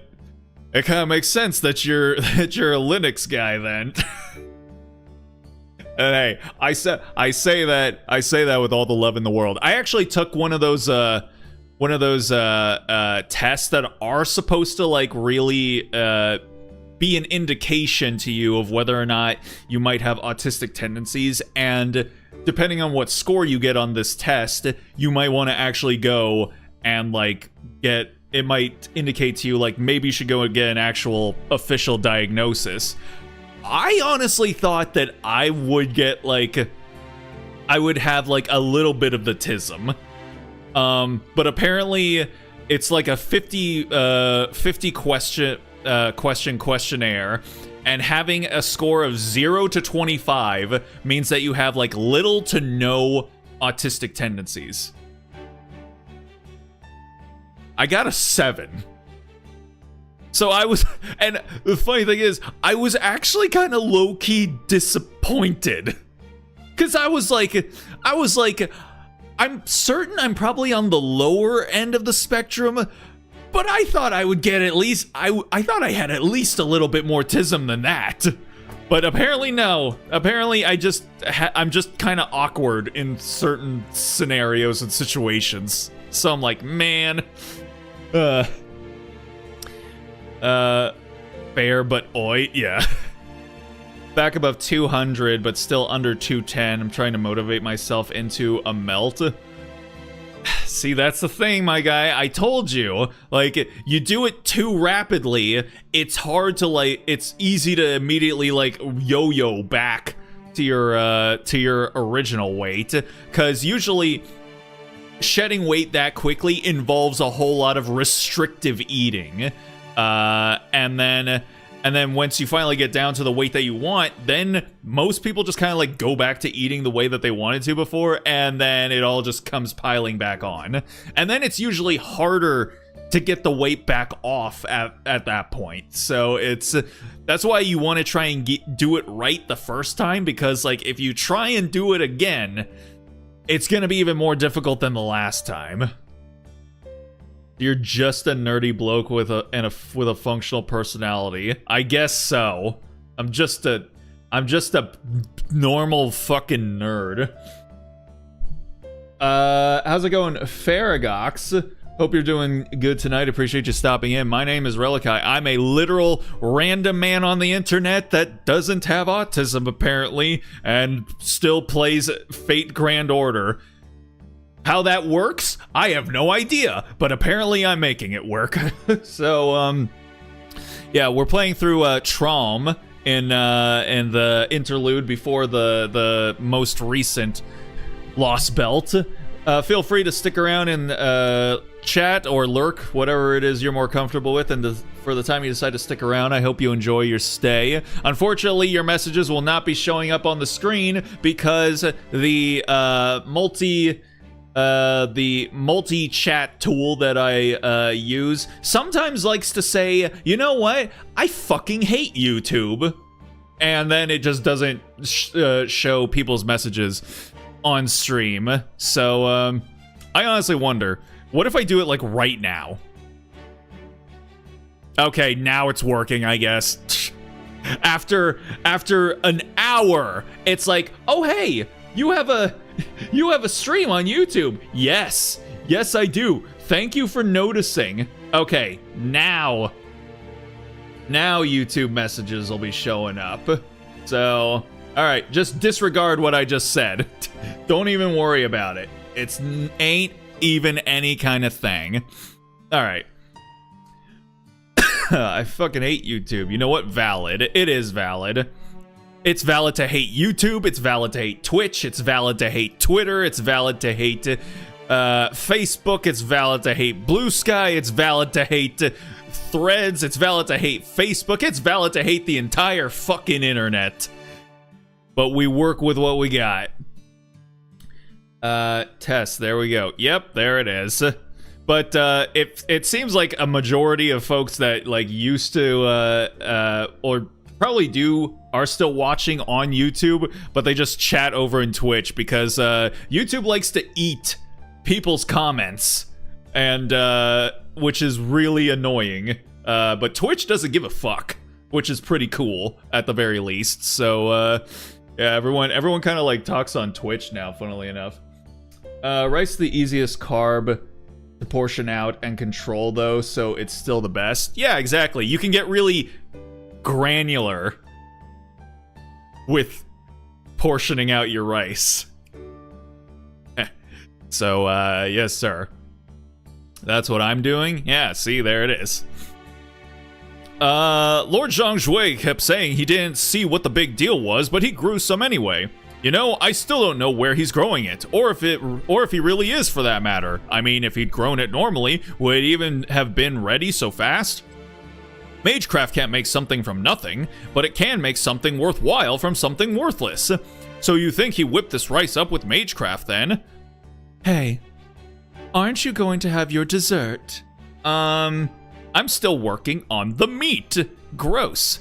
it kind of makes sense that you're a Linux guy then. And hey, I say that with all the love in the world. I actually took one of those tests that are supposed to like really be an indication to you of whether or not you might have autistic tendencies, and depending on what score you get on this test, you might want to actually go and like it might indicate to you, like, maybe you should go and get an actual official diagnosis. I honestly thought that I would get, like, I would have, like, a little bit of the tism. But apparently, it's like a 50 questionnaire, and having a score of 0 to 25 means that you have, like, little to no autistic tendencies. I got a 7. So I was, and the funny thing is, I was actually kind of low-key disappointed. Because I was like, I'm certain I'm probably on the lower end of the spectrum, but I thought I would get at least, I thought I had at least a little bit more tism than that. But apparently no. Apparently I'm just kind of awkward in certain scenarios and situations. So I'm like, man, fair, but oi, yeah. Back above 200, but still under 210. I'm trying to motivate myself into a melt. See, that's the thing, my guy. I told you, like, you do it too rapidly, it's hard to, like, it's easy to immediately, like, yo-yo back to your original weight, because usually shedding weight that quickly involves a whole lot of restrictive eating, and then And then once you finally get down to the weight that you want, then most people just kind of like go back to eating the way that they wanted to before, and then it all just comes piling back on. And then it's usually harder to get the weight back off at that point. So that's why you want to try and do it right the first time, because like if you try and do it again, it's going to be even more difficult than the last time. You're just a nerdy bloke with a functional personality. I guess so. I'm just a normal fucking nerd. How's it going, Faragox? Hope you're doing good tonight. Appreciate you stopping in. My name is Relikai. I'm a literal random man on the internet that doesn't have autism apparently and still plays Fate Grand Order. How that works, I have no idea, but apparently I'm making it work. So, yeah, we're playing through Traum in the interlude before the most recent Lost Belt. Feel free to stick around and chat or lurk, whatever it is you're more comfortable with, and for the time you decide to stick around, I hope you enjoy your stay. Unfortunately, your messages will not be showing up on the screen because the multi-chat tool that I use sometimes likes to say, you know what, I fucking hate YouTube, and then it just doesn't show people's messages on stream. So I honestly wonder, what if I do it like right now? Okay, now it's working, I guess. After an hour, it's like, oh hey, you have a stream on YouTube. Yes, I do. Thank you for noticing. Okay, now YouTube messages will be showing up. So, all right, just disregard what I just said. Don't even worry about it. It ain't even any kind of thing. All right. I fucking hate YouTube. You know what? Valid. It is valid. It's valid to hate YouTube. It's valid to hate Twitch. It's valid to hate Twitter. It's valid to hate Facebook. It's valid to hate Blue Sky. It's valid to hate Threads. It's valid to hate Facebook. It's valid to hate the entire fucking internet. But we work with what we got. Test. There we go. Yep, there it is. But it seems like a majority of folks that like used to or probably are still watching on YouTube, but they just chat over in Twitch because YouTube likes to eat people's comments, and which is really annoying. But Twitch doesn't give a fuck, which is pretty cool at the very least. So yeah, everyone kind of like talks on Twitch now, funnily enough. Rice the easiest carb to portion out and control though, so it's still the best. Yeah, exactly. You can get really granular with portioning out your rice. So, yes, sir. That's what I'm doing? Yeah, see, there it is. Lord Zhang kept saying he didn't see what the big deal was, but he grew some anyway. You know, I still don't know where he's growing it, or if he really is, for that matter. I mean, if he'd grown it normally, would it even have been ready so fast? Magecraft can't make something from nothing, but it can make something worthwhile from something worthless. So you think he whipped this rice up with Magecraft then? Hey, aren't you going to have your dessert? I'm still working on the meat. Gross.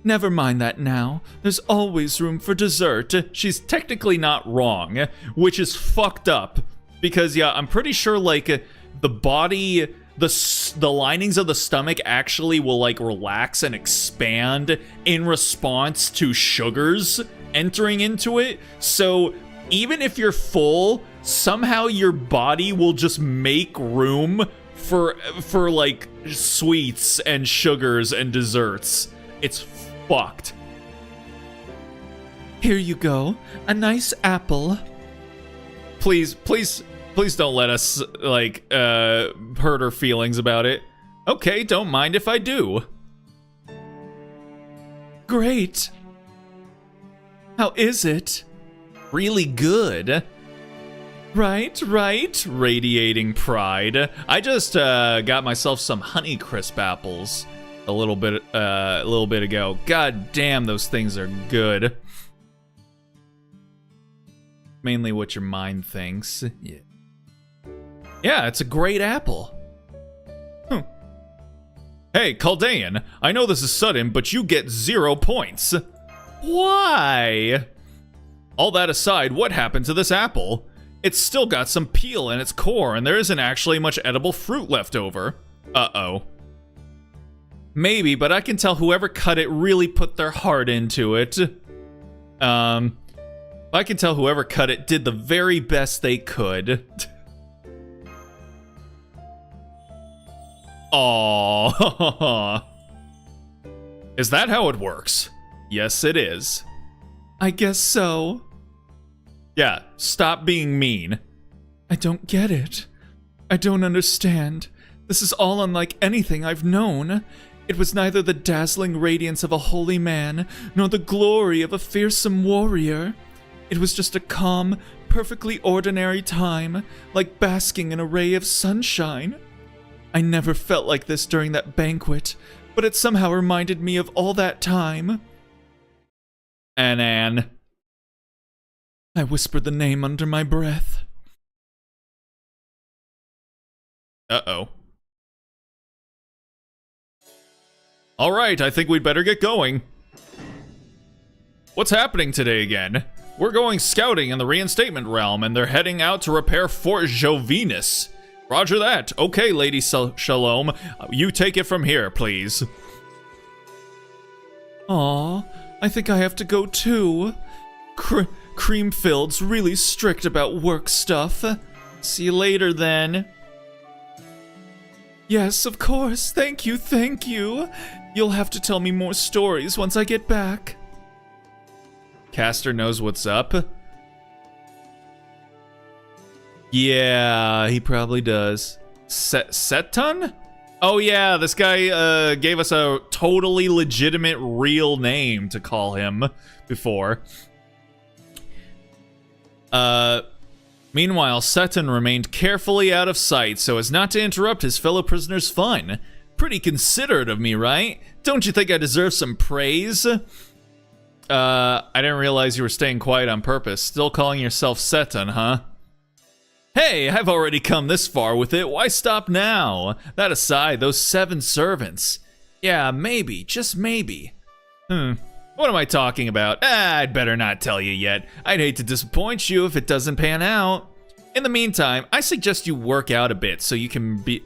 Never mind that now. There's always room for dessert. She's technically not wrong, which is fucked up. Because, yeah, I'm pretty sure, like, the body, the linings of the stomach actually will, like, relax and expand in response to sugars entering into it. So, even if you're full, somehow your body will just make room for like, sweets and sugars and desserts. It's fucked. Here you go. A nice apple. Please don't let us, like, hurt her feelings about it. Okay, don't mind if I do. Great. How is it? Really good. Right. Radiating pride. I just got myself some Honeycrisp apples. a little bit ago. God damn, those things are good. Mainly what your mind thinks. Yeah, it's a great apple. Hey, Chaldean, I know this is sudden, but you get 0 points. Why? All that aside, what happened to this apple? It's still got some peel in its core, and there isn't actually much edible fruit left over. Uh-oh. Maybe, but I can tell whoever cut it really put their heart into it. I can tell whoever cut it did the very best they could. Aww. Is that how it works? Yes, it is. I guess so. Yeah, stop being mean. I don't get it. I don't understand. This is all unlike anything I've known. It was neither the dazzling radiance of a holy man, nor the glory of a fearsome warrior. It was just a calm, perfectly ordinary time, like basking in a ray of sunshine. I never felt like this during that banquet, but it somehow reminded me of all that time. Anne. I whispered the name under my breath. Uh-oh. All right, I think we'd better get going. What's happening today again? We're going scouting in the reinstatement realm, and they're heading out to repair Fort Jovinus. Roger that. Okay, Lady Shalom. You take it from here, please. Aw, I think I have to go too. Creamfield's really strict about work stuff. See you later, then. Yes, of course. Thank you, thank you. You'll have to tell me more stories once I get back. Castor knows what's up. Yeah, he probably does. Setun? Oh yeah, this guy gave us a totally legitimate real name to call him before. Meanwhile, Setun remained carefully out of sight so as not to interrupt his fellow prisoners' fun. Pretty considerate of me, right? Don't you think I deserve some praise? I didn't realize you were staying quiet on purpose. Still calling yourself Setun, huh? Hey, I've already come this far with it. Why stop now? That aside, those 7 servants. Yeah, maybe, just maybe. What am I talking about? I'd better not tell you yet. I'd hate to disappoint you if it doesn't pan out. In the meantime, I suggest you work out a bit so you can be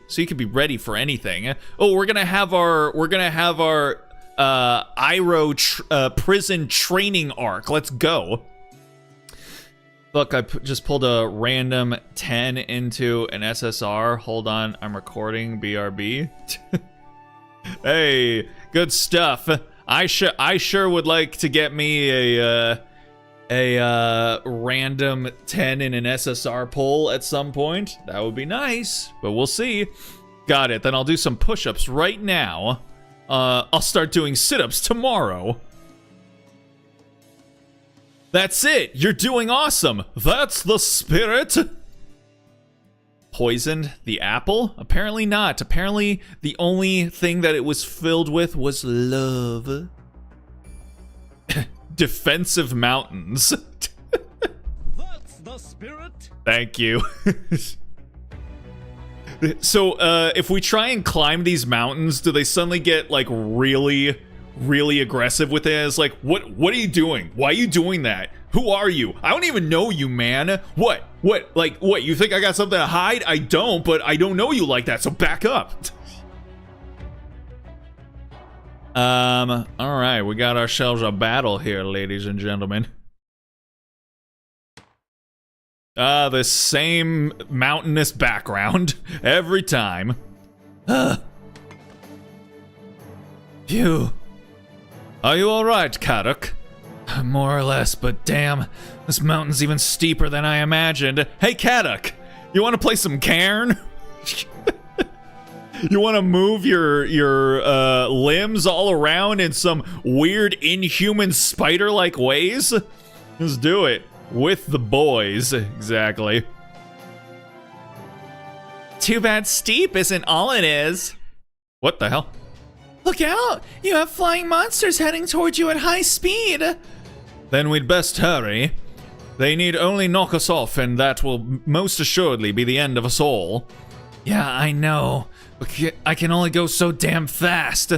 ready for anything. Oh, we're gonna have our Iroh prison training arc. Let's go. Look, I just pulled a random 10 into an SSR. Hold on, I'm recording. BRB. Hey, good stuff. I sure would like to get me a random 10 in an SSR pull at some point. That would be nice, but we'll see. Got it. Then I'll do some push-ups right now. I'll start doing sit-ups tomorrow. That's it! You're doing awesome! That's the spirit! Poisoned the apple? Apparently not. Apparently the only thing that it was filled with was love. Defensive mountains. That's the spirit! Thank you. So, if we try and climb these mountains, do they suddenly get, like, really aggressive with it? It's like, what are you doing? Why are you doing that? Who are you? I don't even know you, man. What, you think I got something to hide? I don't, but I don't know you like that, so back up. Alright, we got ourselves a battle here, ladies and gentlemen. The same mountainous background every time. Phew. Are you alright, Kaduk? More or less, but damn, this mountain's even steeper than I imagined. Hey, Kaduk, you want to play some Cairn? You want to move your limbs all around in some weird, inhuman, spider-like ways? Let's do it. With the boys, exactly. Too bad steep isn't all it is. What the hell? Look out! You have flying monsters heading towards you at high speed! Then we'd best hurry. They need only knock us off, and that will most assuredly be the end of us all. Yeah, I know. But I can only go so damn fast.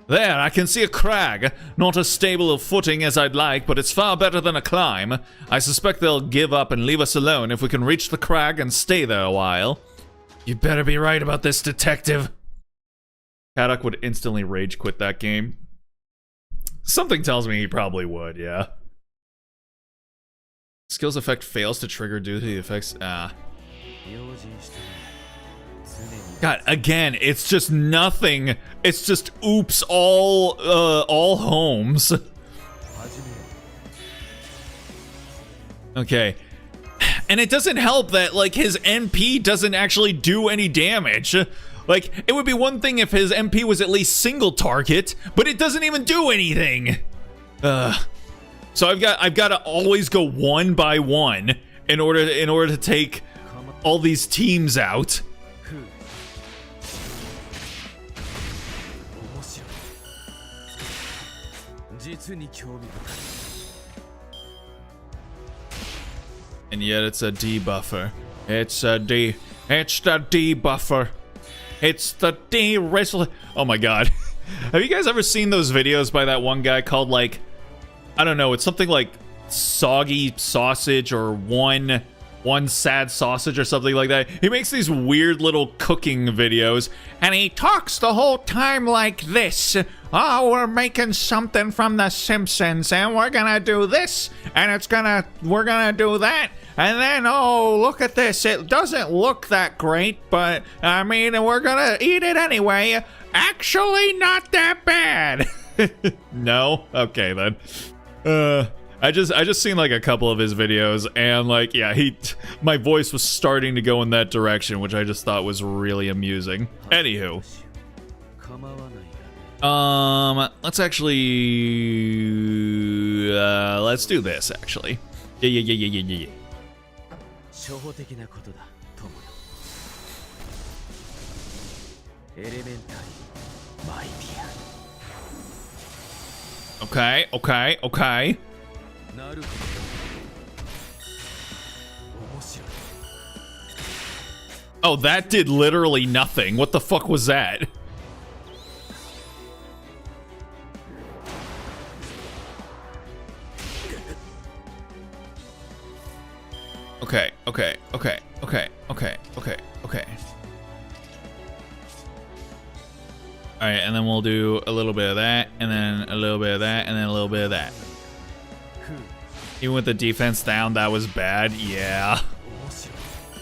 There, I can see a crag. Not as stable a footing as I'd like, but it's far better than a climb. I suspect they'll give up and leave us alone if we can reach the crag and stay there a while. You better be right about this, detective. Haddock would instantly rage quit that game. Something tells me he probably would, yeah. Skills effect fails to trigger due to the effects. God, again, it's just nothing. It's just oops all homes. Okay. And it doesn't help that, like, his MP doesn't actually do any damage. Like, it would be one thing if his MP was at least single target, but it doesn't even do anything. So I've got to always go one by one in order to take all these teams out. And yet it's a debuffer. It's the debuffer. It's the de-wrestler. Oh my god. Have you guys ever seen those videos by that one guy called, like, I don't know, it's something like Soggy Sausage or one Sad Sausage or something like that. He makes these weird little cooking videos, and he talks the whole time like this. Oh, we're making something from The Simpsons, and we're gonna do this, and we're gonna do that, and then, oh, look at this. It doesn't look that great, but, I mean, we're gonna eat it anyway. Actually, not that bad. No? Okay, then. I just seen like a couple of his videos, and like, yeah, my voice was starting to go in that direction, which I just thought was really amusing. Anywho, let's actually, let's do this actually. Yeah. Okay. Oh, that did literally nothing. What the fuck was that? Okay. Alright, and then we'll do a little bit of that, and then a little bit of that, and then a little bit of that. Even with the defense down, that was bad. Yeah.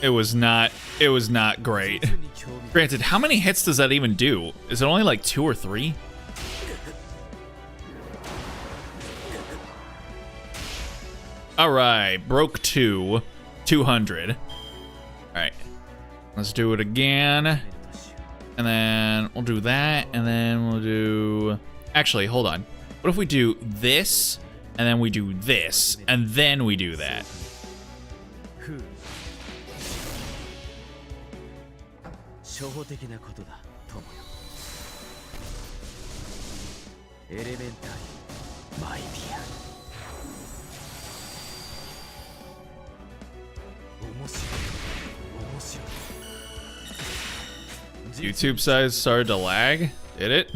It was not great. Granted, how many hits does that even do? Is it only like 2 or 3? Alright, broke 200. Alright. Let's do it again. And then we'll do that, and then we'll do... Actually, hold on. What if we do this, and then we do this, and then we do that? YouTube size started to lag? Did it?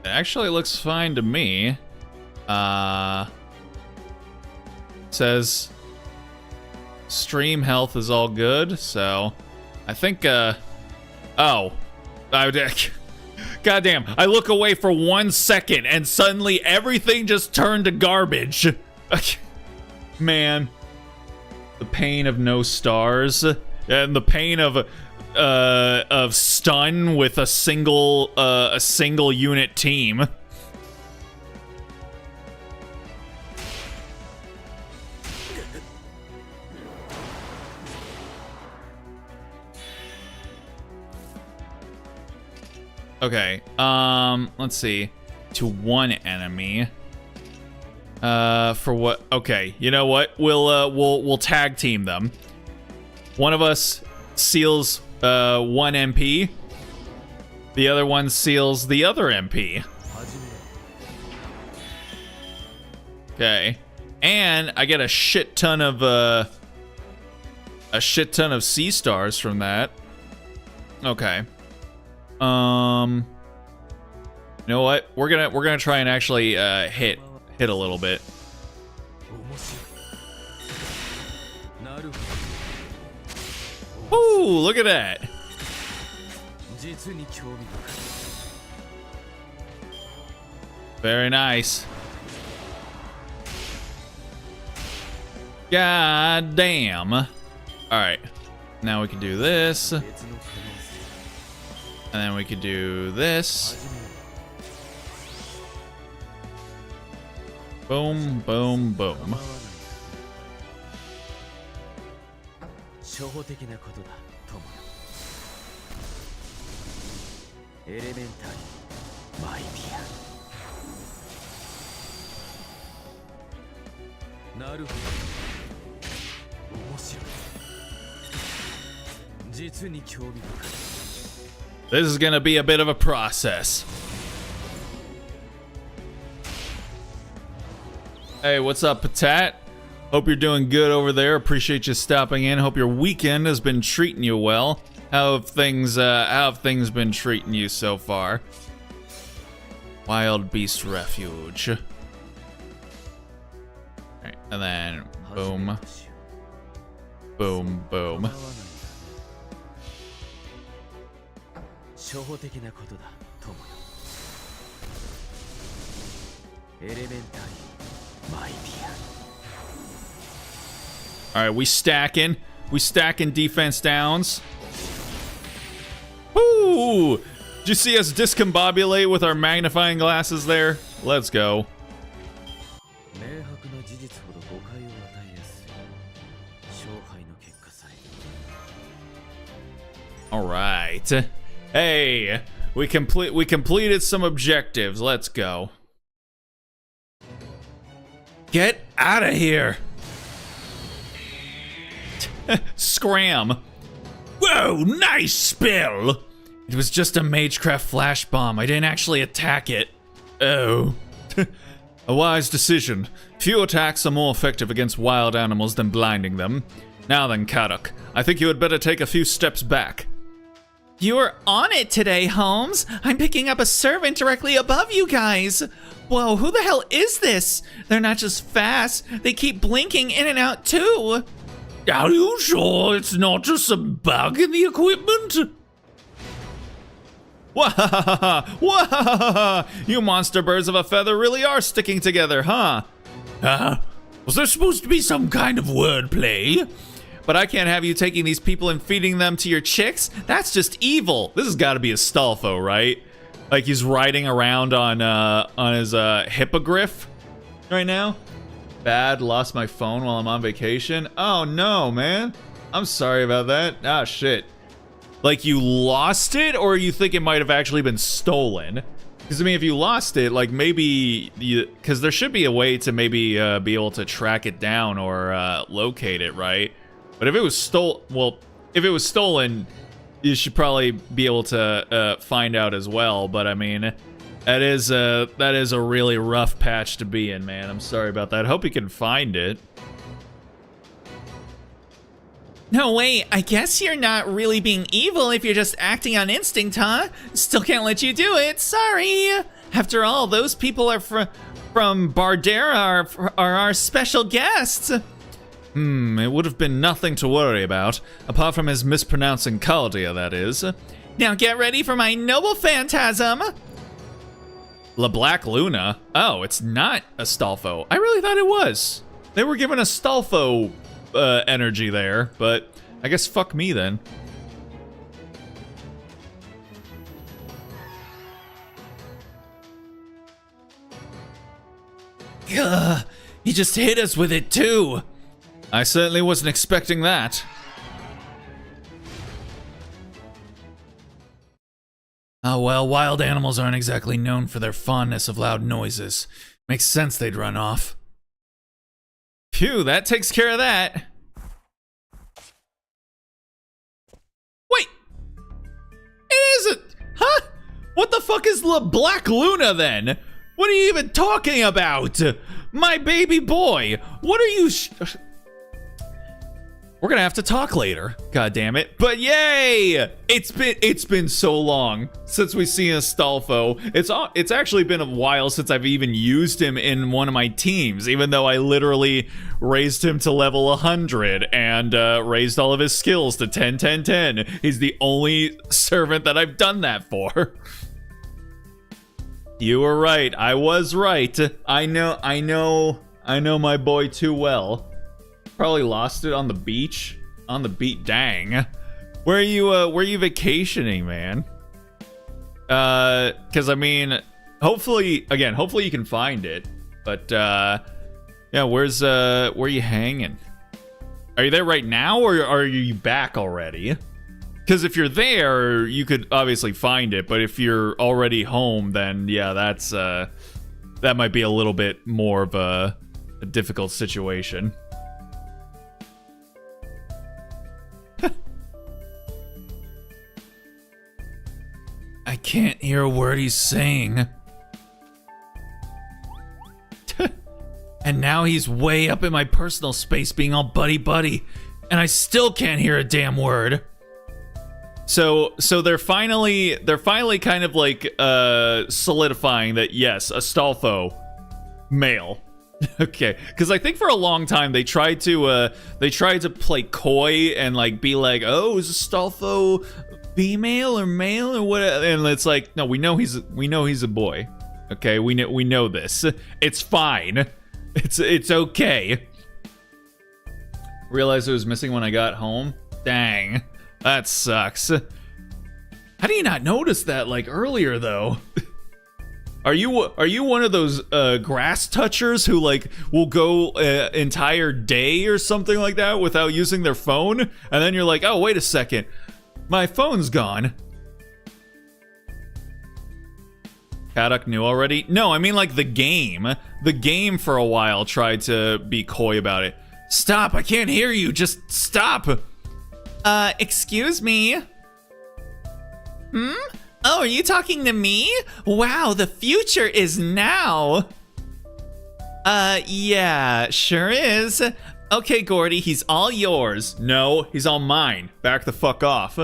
It actually looks fine to me. Says stream health is all good, so I think goddamn, I look away for 1 second and suddenly everything just turned to garbage. Man, the pain of no stars and the pain of stun with a single unit team. Okay, let's see. To one enemy. For what? Okay, you know what? We'll tag team them. One of us seals 1 MP. The other one seals the other MP. Okay. And I get a shit ton of C stars from that. Okay. You know what? We're gonna try and actually hit a little bit. Ooh, look at that. Very nice. God damn. All right. Now we can do this. And then we could do this. Boom, boom, boom. This is gonna be a bit of a process. Hey, what's up, Patat? Hope you're doing good over there. Appreciate you stopping in. Hope your weekend has been treating you well. How have things been treating you so far? Wild Beast Refuge. Alright, and then boom. Boom, boom. Alright, we stacking defense downs. Woo! Did you see us discombobulate with our magnifying glasses there? Let's go. Alright. Hey, we completed some objectives. Let's go. Get out of here. Scram. Whoa, nice spill. It was just a Magecraft flash bomb. I didn't actually attack it. Oh. A wise decision. Few attacks are more effective against wild animals than blinding them. Now then, Kadok, I think you had better take a few steps back. You're on it today, Holmes. I'm picking up a servant directly above you guys. Whoa, who the hell is this? They're not just fast, they keep blinking in and out too. Are you sure it's not just a bug in the equipment? Wahahaha! Wahahaha! You monster birds of a feather really are sticking together, huh? Was there supposed to be some kind of wordplay? But I can't have you taking these people and feeding them to your chicks. That's just evil. This has got to be a Stolfo, right? Like he's riding around on his hippogriff right now. Bad, lost my phone while I'm on vacation. Oh no, man. I'm sorry about that. Ah, shit. Like you lost it, or you think it might have actually been stolen? Because I mean, if you lost it, like maybe because there should be a way to maybe be able to track it down or locate it, right? But if it was if it was stolen, you should probably be able to find out as well. But I mean, that is a really rough patch to be in, man. I'm sorry about that. Hope you can find it. No, wait, I guess you're not really being evil if you're just acting on instinct, huh? Still can't let you do it, sorry. After all, those people are from Bardera are our special guests. It would have been nothing to worry about, apart from his mispronouncing Caldia, that is. Now get ready for my noble phantasm. La Black Luna? Oh, it's not a Stolfo. I really thought it was. They were given a Stolfo energy there, but I guess fuck me then. Ugh, he just hit us with it too. I certainly wasn't expecting that. Oh well, wild animals aren't exactly known for their fondness of loud noises. Makes sense they'd run off. Phew, that takes care of that. What the fuck is Black Luna then? What are you even talking about? My baby boy. What are you? We're gonna have to talk later. God damn it! But yay! It's been so long since we've seen Astolfo. It's actually been a while since I've even used him in one of my teams. Even though I literally raised him to level 100 and raised all of his skills to 10, 10, 10. He's the only servant that I've done that for. You were right. I was right. I know my boy too well. Probably lost it on the beach. On the beat, dang. Where are you vacationing, man? Cause I mean, hopefully you can find it. But yeah, where are you hanging? Are you there right now, or are you back already? Because if you're there, you could obviously find it, but if you're already home, then yeah, that might be a little bit more of a difficult situation. I can't hear a word he's saying. And now he's way up in my personal space being all buddy-buddy, and I still can't hear a damn word. So they're finally kind of like solidifying that yes, Astolfo, male. Okay, because I think for a long time they tried to play coy and like be like, oh, is Astolfo female or male or what? And it's like, no, we know he's a boy. Okay, we know this. It's fine. It's okay. Realized it was missing when I got home. Dang. That sucks. How do you not notice that like earlier though? Are you one of those grass touchers who like will go entire day or something like that without using their phone, and then you're like, oh wait a second, my phone's gone. Haddock knew already? No, I mean like the game. The game for a while tried to be coy about it. Stop! I can't hear you. Just stop. Excuse me? Oh, are you talking to me? Wow, the future is now. Yeah, sure is. Okay, Gordy, he's all yours. No, he's all mine. Back the fuck off.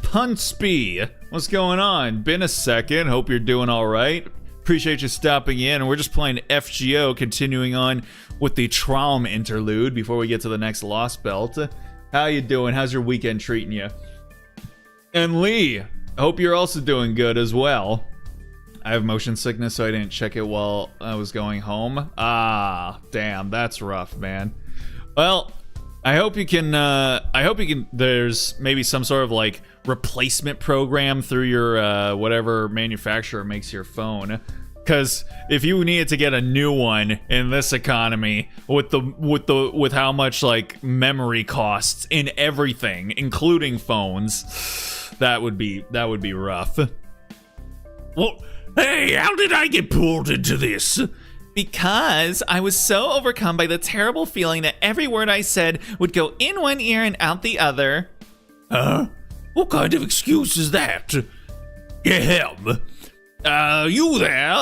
Punspy, what's going on? Been a second. Hope you're doing all right. Appreciate you stopping in. We're just playing FGO, continuing on with the Traum interlude before we get to the next Lost Belt. How you doing? How's your weekend treating you? And Lee, I hope you're also doing good as well. I have motion sickness, so I didn't check it while I was going home. Ah, damn, that's rough, man. Well, I hope you can, there's maybe some sort of like replacement program through your, whatever manufacturer makes your phone. Because if you needed to get a new one in this economy with how much like memory costs in everything, including phones, that would be rough. Well, hey, how did I get pulled into this? Because I was so overcome by the terrible feeling that every word I said would go in one ear and out the other. Huh? What kind of excuse is that? Ahem. You there?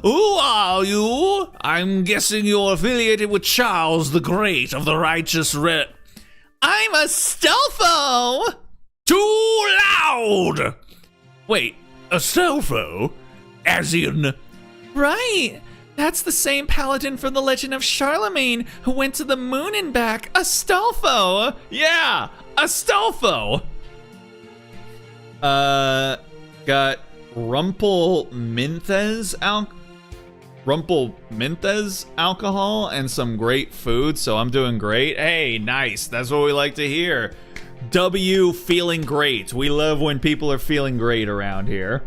Who are you? I'm guessing you're affiliated with Charles the Great of the Righteous Red. I'm Astolfo! Too loud! Wait, Astolfo? As in... Right! That's the same paladin from the Legend of Charlemagne who went to the moon and back. Astolfo! Yeah! Astolfo! Got Rumpelminthes alcohol and some great food, so I'm doing great. Hey, nice. That's what we like to hear. W feeling great. We love when people are feeling great around here.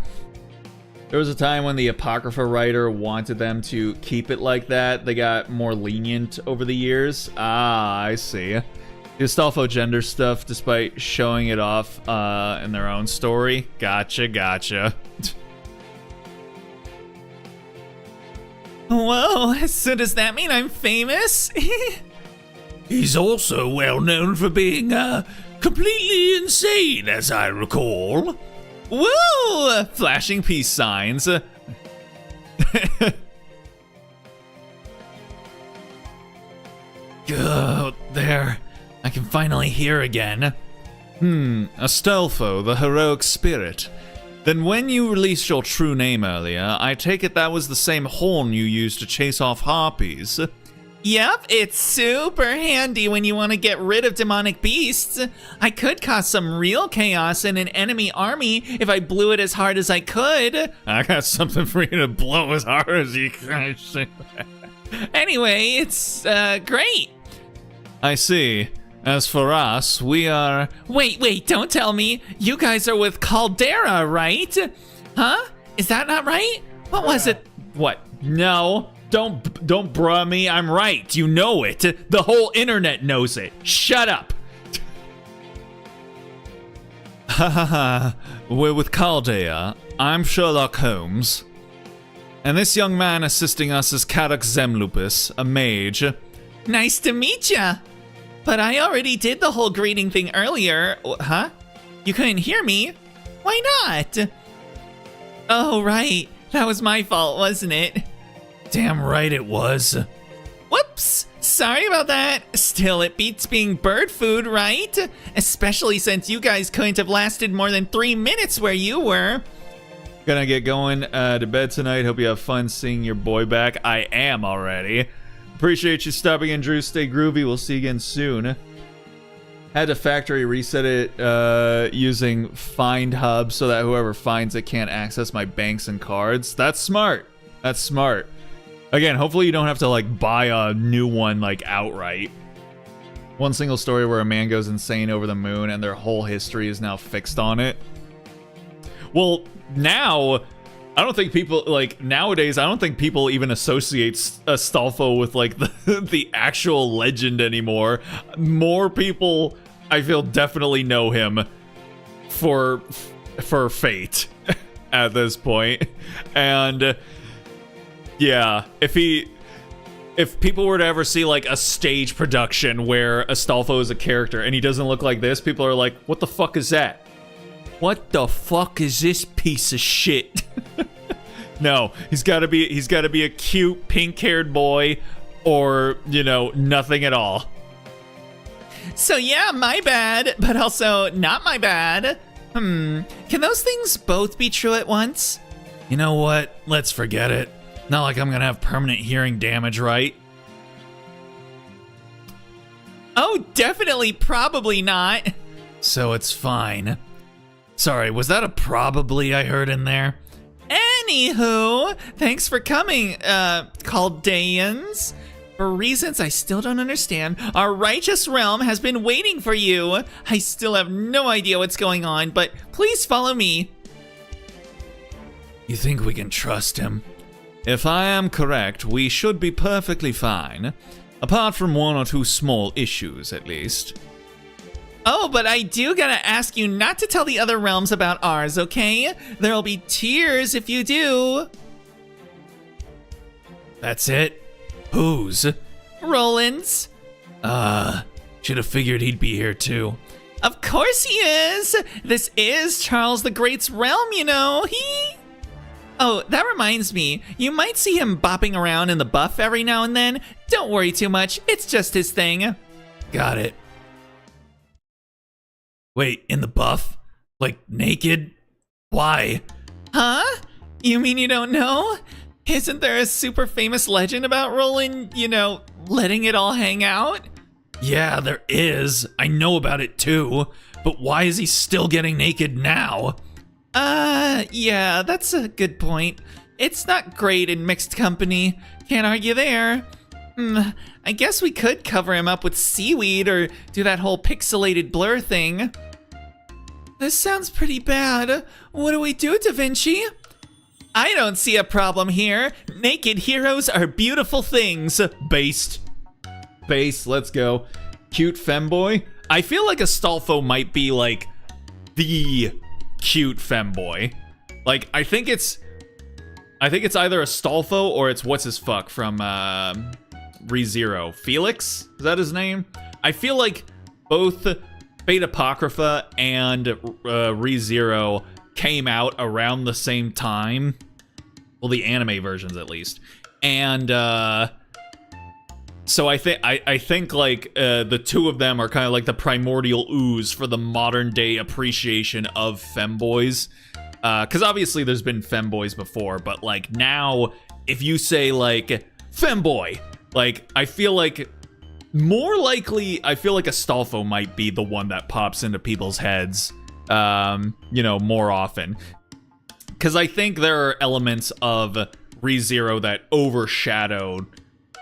There was a time when the Apocrypha writer wanted them to keep it like that. They got more lenient over the years. Ah, I see. The Astolfo gender stuff despite showing it off in their own story. Gotcha. Whoa, so does that mean I'm famous? He's also well known for being completely insane, as I recall. Woo! Flashing peace signs. Good, there. I can finally hear again. Astolfo, the heroic spirit. Then when you released your true name earlier, I take it that was the same horn you used to chase off harpies. Yep, it's super handy when you want to get rid of demonic beasts. I could cause some real chaos in an enemy army if I blew it as hard as I could. I got something for you to blow as hard as you can. Anyway, it's great. I see. As for us, we are... Wait, don't tell me. You guys are with Caldera, right? Huh? Is that not right? What was it? What? No. Don't bruh me. I'm right. You know it. The whole internet knows it. Shut up. Ha ha ha. We're with Caldea. I'm Sherlock Holmes. And this young man assisting us is Kadok Zemlupus, a mage. Nice to meet ya. But I already did the whole greeting thing earlier. Huh? You couldn't hear me? Why not? Oh, right. That was my fault, wasn't it? Damn right it was. Whoops. Sorry about that. Still, it beats being bird food, right? Especially since you guys couldn't have lasted more than 3 minutes where you were. Gonna get going to bed tonight. Hope you have fun seeing your boy back. I am already. Appreciate you stopping in, Drew. Stay groovy. We'll see you again soon. Had to factory reset it using Find Hub so that whoever finds it can't access my banks and cards. That's smart. That's smart. Again, hopefully you don't have to like buy a new one like outright. One single story where a man goes insane over the moon and their whole history is now fixed on it. Well, now... I don't think people, like, nowadays, I don't think people even associate Astolfo with, like, the actual legend anymore. More people, I feel, definitely know him for fate at this point. And, yeah, if people were to ever see, like, a stage production where Astolfo is a character and he doesn't look like this, people are like, what the fuck is that? What the fuck is this piece of shit? No, he's got to be a cute pink-haired boy or, you know, nothing at all. So yeah, my bad, but also not my bad. Can those things both be true at once? You know what? Let's forget it. Not like I'm going to have permanent hearing damage, right? Oh, definitely probably not. So it's fine. Sorry, was that a probably I heard in there? Anywho, thanks for coming, Chaldeans. For reasons I still don't understand, our righteous realm has been waiting for you. I still have no idea what's going on, but please follow me. You think we can trust him? If I am correct, we should be perfectly fine. Apart from 1 or 2 small issues, at least. Oh, but I do gotta ask you not to tell the other realms about ours, okay? There'll be tears if you do. That's it? Whose? Roland's. Should have figured he'd be here too. Of course he is! This is Charles the Great's realm, you know. Oh, that reminds me. You might see him bopping around in the buff every now and then. Don't worry too much. It's just his thing. Got it. Wait, in the buff? Like, naked? Why? Huh? You mean you don't know? Isn't there a super famous legend about Roland, you know, letting it all hang out? Yeah, there is. I know about it too. But why is he still getting naked now? Yeah, that's a good point. It's not great in mixed company. Can't argue there. I guess we could cover him up with seaweed or do that whole pixelated blur thing. This sounds pretty bad. What do we do, Da Vinci? I don't see a problem here. Naked heroes are beautiful things. Based, let's go. Cute femboy? I feel like Astolfo might be like the cute femboy. Like, I think it's either Astolfo or it's what's his fuck from ReZero. Felix? Is that his name? I feel like both Fate Apocrypha and ReZero came out around the same time. Well, the anime versions at least. And so I think like the two of them are kind of like the primordial ooze for the modern day appreciation of femboys. Because obviously there's been femboys before, but like now, if you say like femboy, like I feel like more likely, I feel like Astolfo might be the one that pops into people's heads, you know, more often. Because I think there are elements of ReZero that overshadowed,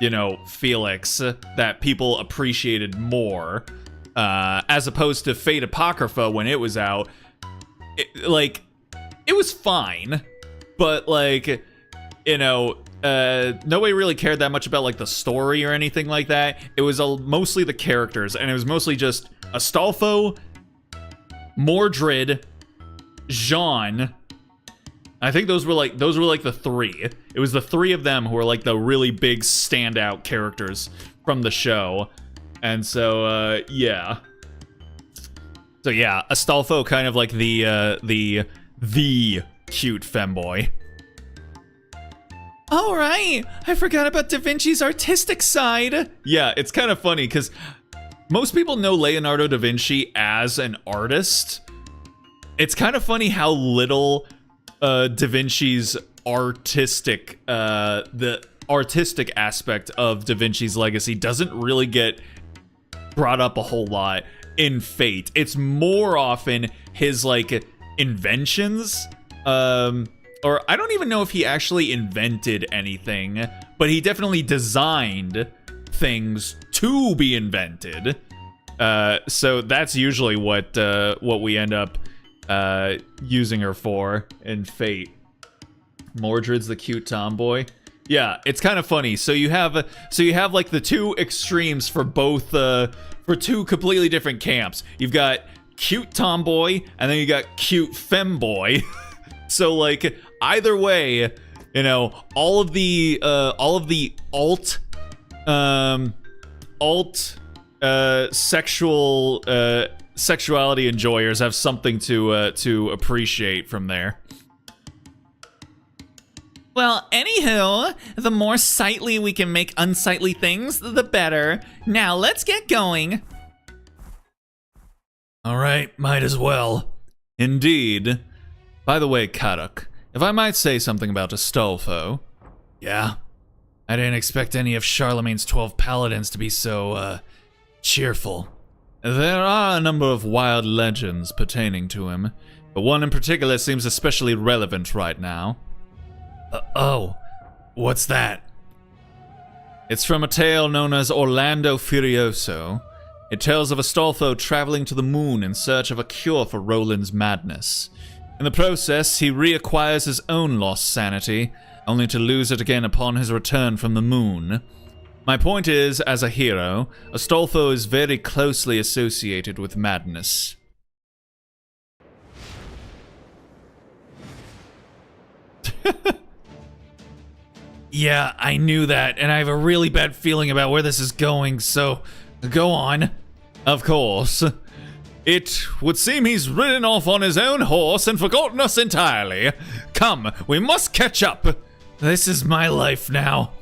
you know, Felix that people appreciated more, as opposed to Fate Apocrypha when it was out. It was fine, but like, you know, nobody really cared that much about like the story or anything like that. It was mostly the characters, and it was mostly just Astolfo, Mordred, Jean. I think those were like the three. It was the three of them who were like the really big standout characters from the show. And so yeah. So yeah, Astolfo kind of like the cute femboy. All right, I forgot about Da Vinci's artistic side. Yeah, it's kind of funny because most people know Leonardo da Vinci as an artist. It's kind of funny how little Da Vinci's artistic, the artistic aspect of Da Vinci's legacy doesn't really get brought up a whole lot in Fate. It's more often his like inventions, or I don't even know if he actually invented anything, but he definitely designed things to be invented. So that's usually what we end up using her for in Fate. Mordred's the cute tomboy. Yeah, it's kind of funny. So you have like the two extremes for both for two completely different camps. You've got cute tomboy and then you got cute femboy. So like either way, you know, all of the sexuality enjoyers have something to appreciate from there. Well, anywho, the more sightly we can make unsightly things, the better. Now, let's get going. All right, might as well. Indeed. By the way, Kaduk, if I might say something about Astolfo. Yeah? I didn't expect any of Charlemagne's 12 paladins to be so, cheerful. There are a number of wild legends pertaining to him, but one in particular seems especially relevant right now. Oh, what's that? It's from a tale known as Orlando Furioso. It tells of Astolfo traveling to the moon in search of a cure for Roland's madness. In the process, he reacquires his own lost sanity, only to lose it again upon his return from the moon. My point is, as a hero, Astolfo is very closely associated with madness. Yeah, I knew that, and I have a really bad feeling about where this is going, so go on. Of course. It would seem he's ridden off on his own horse and forgotten us entirely. Come, we must catch up. This is my life now.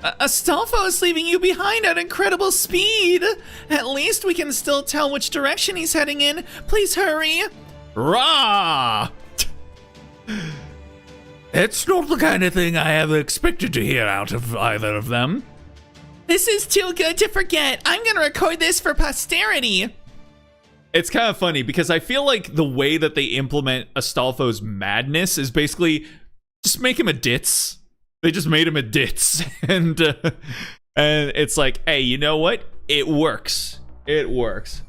Astolfo is leaving you behind at incredible speed. At least we can still tell which direction he's heading in. Please hurry. Rah! It's not the kind of thing I ever expected to hear out of either of them. This is too good to forget. I'm gonna record this for posterity. It's kind of funny because I feel like the way that they implement Astolfo's madness is basically just make him a ditz. They just made him a ditz, and it's like, hey, you know what? It works. It works.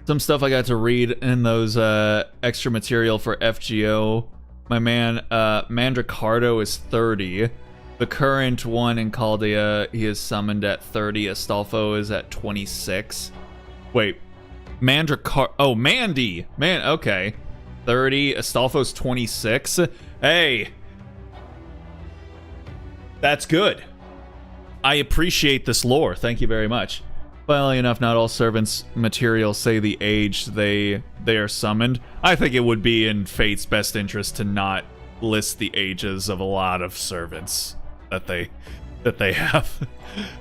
Some stuff I got to read in those extra material for FGO. My man, Mandricardo is 30. The current one in Chaldea, he is summoned at 30. Astolfo is at 26. Wait, oh, Mandy. Man, okay. 30. Astolfo's 26. Hey. That's good. I appreciate this lore. Thank you very much. Funnily enough, not all servants' materials say the age they they are summoned. I think it would be in Fate's best interest to not list the ages of a lot of servants that they have.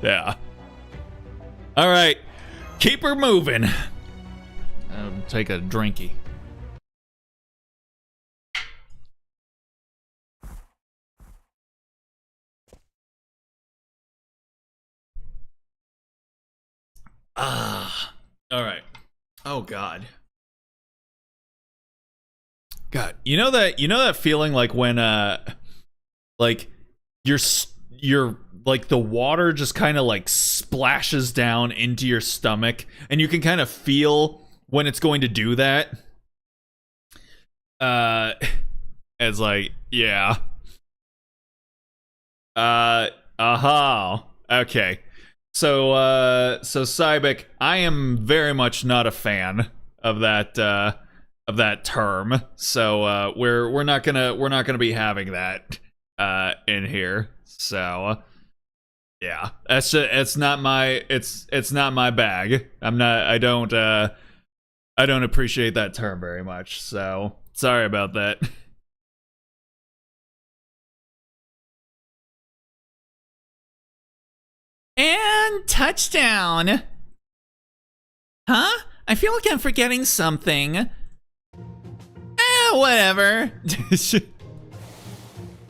Yeah. All right, keep her moving. Take a drinky. All right. Oh God. God, you know that feeling like when like you're like the water just kind of like splashes down into your stomach and you can kind of feel when it's going to do that. It's like, yeah. Okay. So Cybek, I am very much not a fan of that term. So we're not gonna be having that in here. So yeah, it's not my bag. I don't appreciate that term very much. So sorry about that. And touchdown. Huh? I feel like I'm forgetting something. Whatever.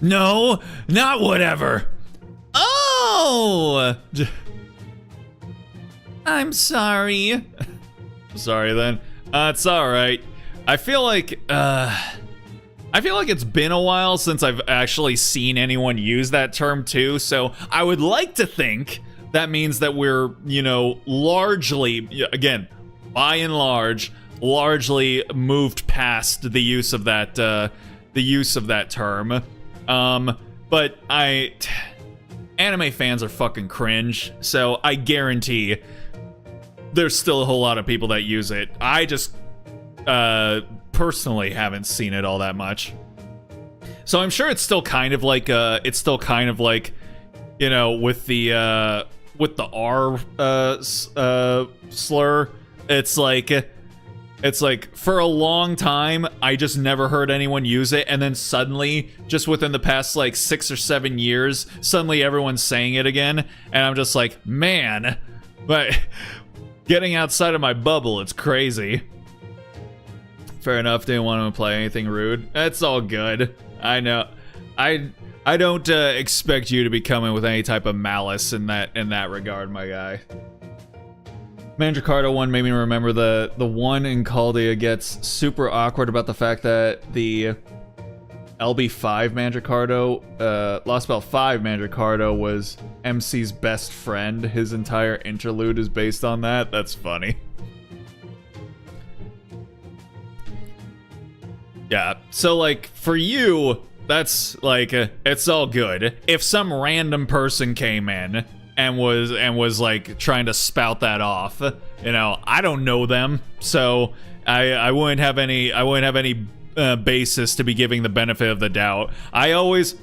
No, not whatever. Oh! I'm sorry. Sorry then. It's alright. I feel like it's been a while since I've actually seen anyone use that term too, so I would like to think that means that we're, largely, again, by and large, largely moved past the use of that term. But anime fans are fucking cringe, so I guarantee there's still a whole lot of people that use it. I just personally haven't seen it all that much. So I'm sure it's still kind of like with the R slur, it's like for a long time I just never heard anyone use it, and then suddenly, just within the past like 6 or 7 years, suddenly everyone's saying it again, and I'm just like, man, but getting outside of my bubble, it's crazy. Fair enough, didn't want to imply anything rude. It's all good. I know. I don't expect you to be coming with any type of malice in that regard, my guy. Mandricardo one made me remember the one in Caldia gets super awkward about the fact that the LB5 Mandricardo, Lost Belt 5 Mandricardo was MC's best friend. His entire interlude is based on that. That's funny. Yeah, so like for you, that's like it's all good. If some random person came in and was like trying to spout that off, I don't know them, so I wouldn't have any basis to be giving the benefit of the doubt. I always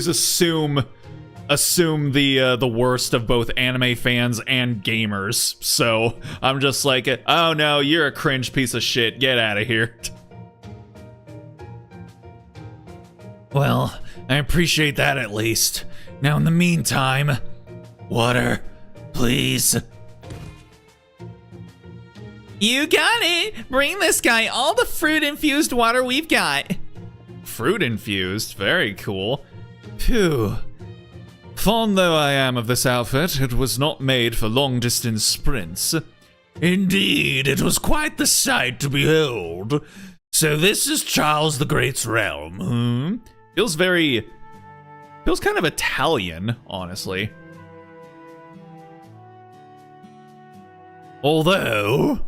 assume the worst of both anime fans and gamers. So I'm just like, oh no, you're a cringe piece of shit. Get out of here. Well, I appreciate that at least. Now in the meantime, water, please. You got it! Bring this guy all the fruit-infused water we've got. Fruit-infused? Very cool. Phew. Fond though I am of this outfit, it was not made for long-distance sprints. Indeed, it was quite the sight to behold. So this is Charles the Great's realm, hmm? Feels kind of Italian, honestly. Although...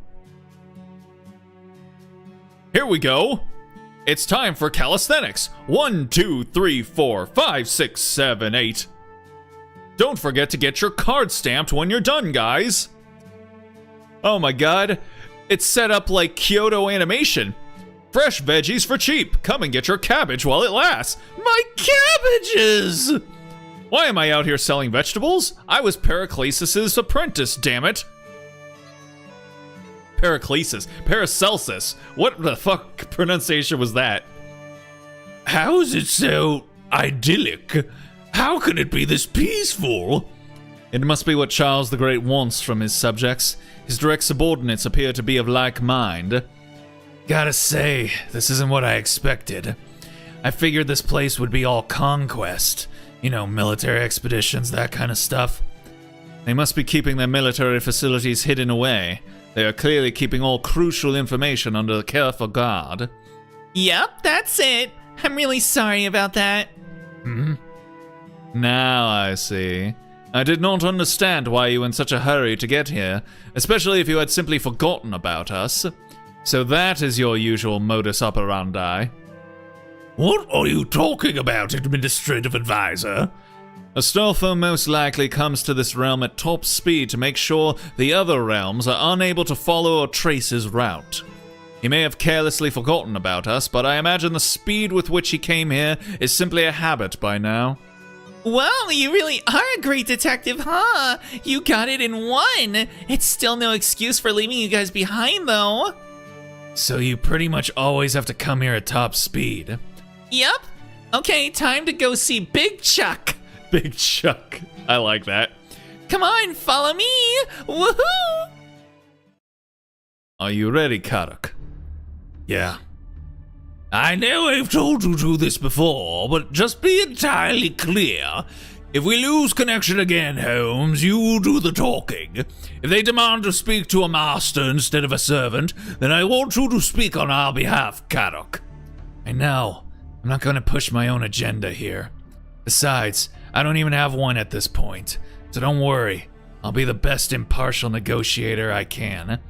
Here we go! It's time for calisthenics. 1, 2, 3, 4, 5, 6, 7, 8. Don't forget to get your card stamped when you're done, guys. Oh my god, it's set up like Kyoto Animation. Fresh veggies for cheap. Come and get your cabbage while it lasts. My cabbages! Why am I out here selling vegetables? I was Pericles' apprentice, damn it. Paracelsus. What the fuck pronunciation was that? How is it so idyllic? How can it be this peaceful? It must be what Charles the Great wants from his subjects. His direct subordinates appear to be of like mind. Gotta say, this isn't what I expected. I figured this place would be all conquest. You know, military expeditions, that kind of stuff. They must be keeping their military facilities hidden away. They are clearly keeping all crucial information under careful guard. Yep, that's it. I'm really sorry about that. Now I see. I did not understand why you were in such a hurry to get here, especially if you had simply forgotten about us. So that is your usual modus operandi. What are you talking about, Administrative Advisor? Astolfo most likely comes to this realm at top speed to make sure the other realms are unable to follow or trace his route. He may have carelessly forgotten about us, but I imagine the speed with which he came here is simply a habit by now. Well, you really are a great detective, huh? You got it in one. It's still no excuse for leaving you guys behind, though. So you pretty much always have to come here at top speed. Yep. Okay, time to go see Big Chuck. Big Chuck. I like that. Come on, follow me. Woohoo! Are you ready, Karuk? Yeah. I know I've told you to this before, but just be entirely clear. If we lose connection again, Holmes, you do the talking. If they demand to speak to a master instead of a servant, then I want you to speak on our behalf, Karuk. I know. I'm not going to push my own agenda here. Besides, I don't even have one at this point, so don't worry. I'll be the best impartial negotiator I can.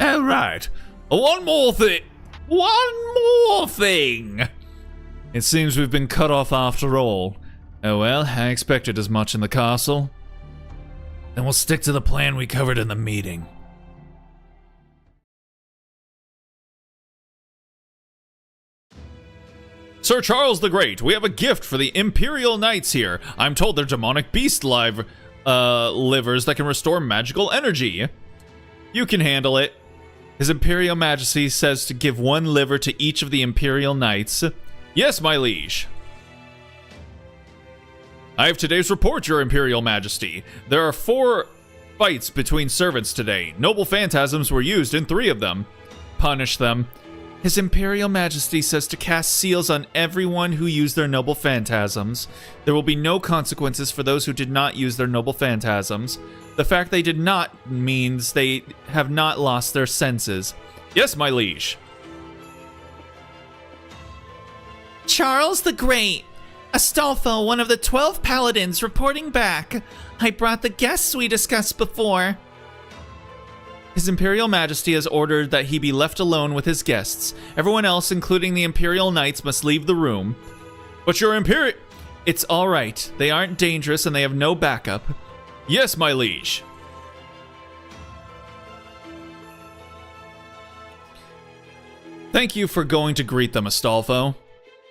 All right. One more thing. It seems we've been cut off after all. Oh well, I expected as much in the castle. Then we'll stick to the plan we covered in the meeting. Sir Charles the Great, we have a gift for the Imperial Knights here. I'm told they're demonic beast livers that can restore magical energy. You can handle it. His Imperial Majesty says to give one liver to each of the Imperial Knights. Yes, my liege. I have today's report, Your Imperial Majesty. There are 4 fights between servants today. Noble phantasms were used in 3 of them. Punish them. His Imperial Majesty says to cast seals on everyone who used their noble phantasms. There will be no consequences for those who did not use their noble phantasms. The fact they did not means they have not lost their senses. Yes, my liege. Charles the Great. Astolfo, one of the 12 paladins, reporting back. I brought the guests we discussed before. His Imperial Majesty has ordered that he be left alone with his guests. Everyone else, including the Imperial Knights, must leave the room. But your Imperial... It's all right. They aren't dangerous and they have no backup. Yes, my liege. Thank you for going to greet them, Astolfo.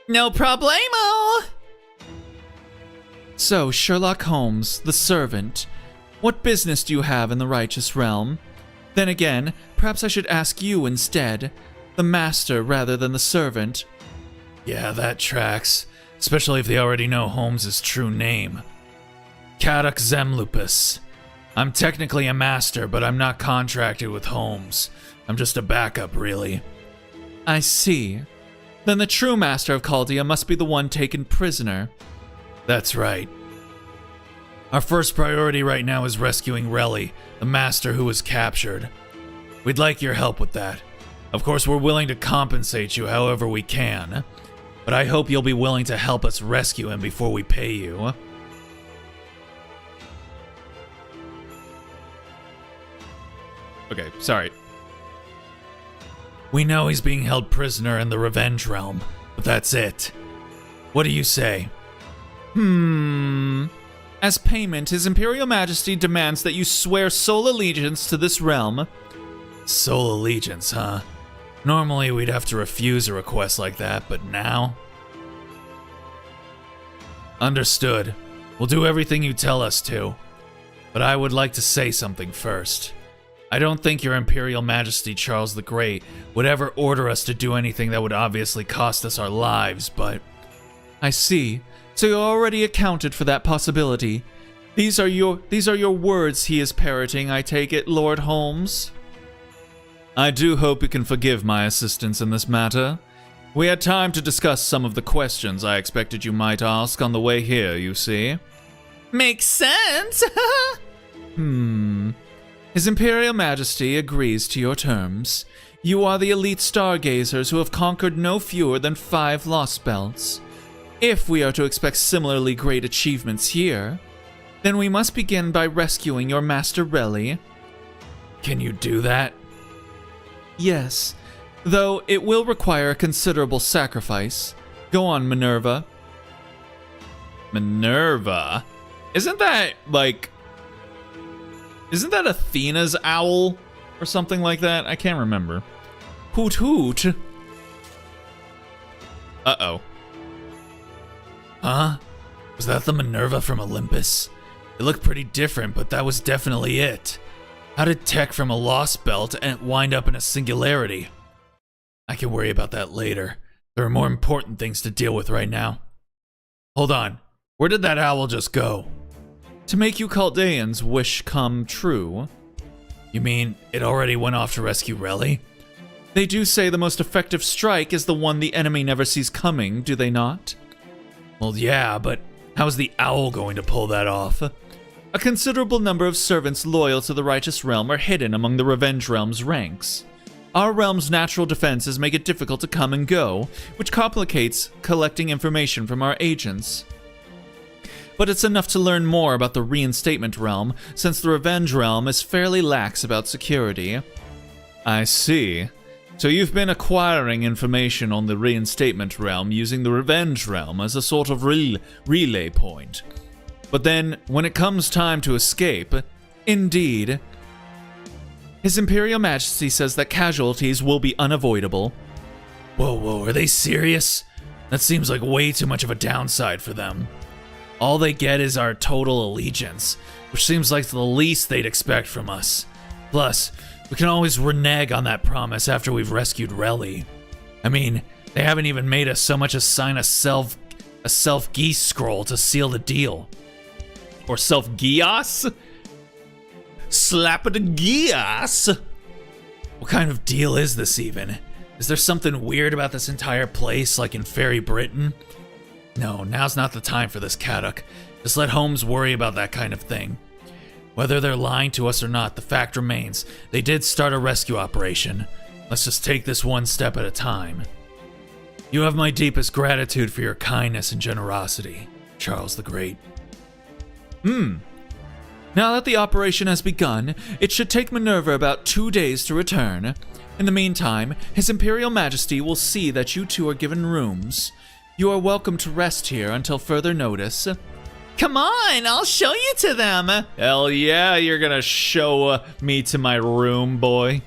No problemo! So, Sherlock Holmes, the servant, what business do you have in the righteous realm? Then again, perhaps I should ask you instead, the master rather than the servant. Yeah, that tracks, especially if they already know Holmes' true name. Karuk Zemlupus. I'm technically a master, but I'm not contracted with Holmes. I'm just a backup, really. I see. Then the true master of Chaldea must be the one taken prisoner. That's right. Our first priority right now is rescuing Relly, the master who was captured. We'd like your help with that. Of course, we're willing to compensate you however we can, but I hope you'll be willing to help us rescue him before we pay you. Okay, sorry. We know he's being held prisoner in the Revenge Realm, but that's it. What do you say? As payment, His Imperial Majesty demands that you swear sole allegiance to this realm. Sole allegiance, huh? Normally we'd have to refuse a request like that, but now? Understood. We'll do everything you tell us to. But I would like to say something first. I don't think your Imperial Majesty Charles the Great would ever order us to do anything that would obviously cost us our lives, but... I see. So you already accounted for that possibility. These are your words he is parroting, I take it, Lord Holmes? I do hope you can forgive my assistance in this matter. We had time to discuss some of the questions I expected you might ask on the way here, you see. Makes sense! His Imperial Majesty agrees to your terms. You are the elite stargazers who have conquered no fewer than 5 lost belts. If we are to expect similarly great achievements here, then we must begin by rescuing your Master Relly. Can you do that? Yes, though it will require a considerable sacrifice. Go on, Minerva. Minerva? Isn't that Athena's owl? Or something like that? I can't remember. Hoot hoot. Uh-oh. Huh? Was that the Minerva from Olympus? It looked pretty different, but that was definitely it. How did tech from a lost belt and wind up in a singularity? I can worry about that later. There are more important things to deal with right now. Hold on. Where did that owl just go? To make you Chaldeans' wish come true. You mean it already went off to rescue Relly? They do say the most effective strike is the one the enemy never sees coming, do they not? Well, yeah, but how's the owl going to pull that off? A considerable number of servants loyal to the Righteous Realm are hidden among the Revenge Realm's ranks. Our realm's natural defenses make it difficult to come and go, which complicates collecting information from our agents. But it's enough to learn more about the Reinstatement Realm, since the Revenge Realm is fairly lax about security. I see. So you've been acquiring information on the Reinstatement Realm using the Revenge Realm as a sort of relay point. But then, when it comes time to escape... Indeed. His Imperial Majesty says that casualties will be unavoidable. Whoa, are they serious? That seems like way too much of a downside for them. All they get is our total allegiance, which seems like the least they'd expect from us. Plus, we can always renege on that promise after we've rescued Relly. I mean, they haven't even made us so much as sign a self-geese scroll to seal the deal. Or self-geos? Slap-a-da-geos! What kind of deal is this even? Is there something weird about this entire place, like in Fairy Britain? No, now's not the time for this, Kaduk. Just let Holmes worry about that kind of thing. Whether they're lying to us or not, the fact remains, they did start a rescue operation. Let's just take this one step at a time. You have my deepest gratitude for your kindness and generosity, Charles the Great. Now that the operation has begun, it should take Minerva about 2 days to return. In the meantime, His Imperial Majesty will see that you two are given rooms. You are welcome to rest here until further notice. Come on, I'll show you to them. Hell yeah, you're gonna show me to my room, boy.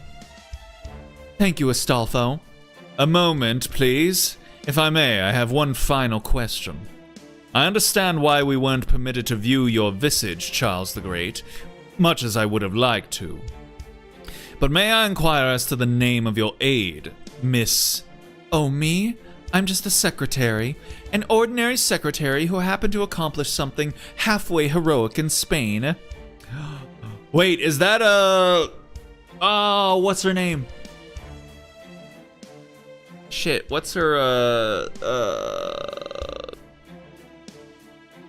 Thank you, Astolfo. A moment, please. If I may, I have one final question. I understand why we weren't permitted to view your visage, Charles the Great, much as I would have liked to. But may I inquire as to the name of your aide, Miss... Oh, me? I'm just a secretary. An ordinary secretary who happened to accomplish something halfway heroic in Spain. Wait, is that Oh, what's her name? Shit, what's her,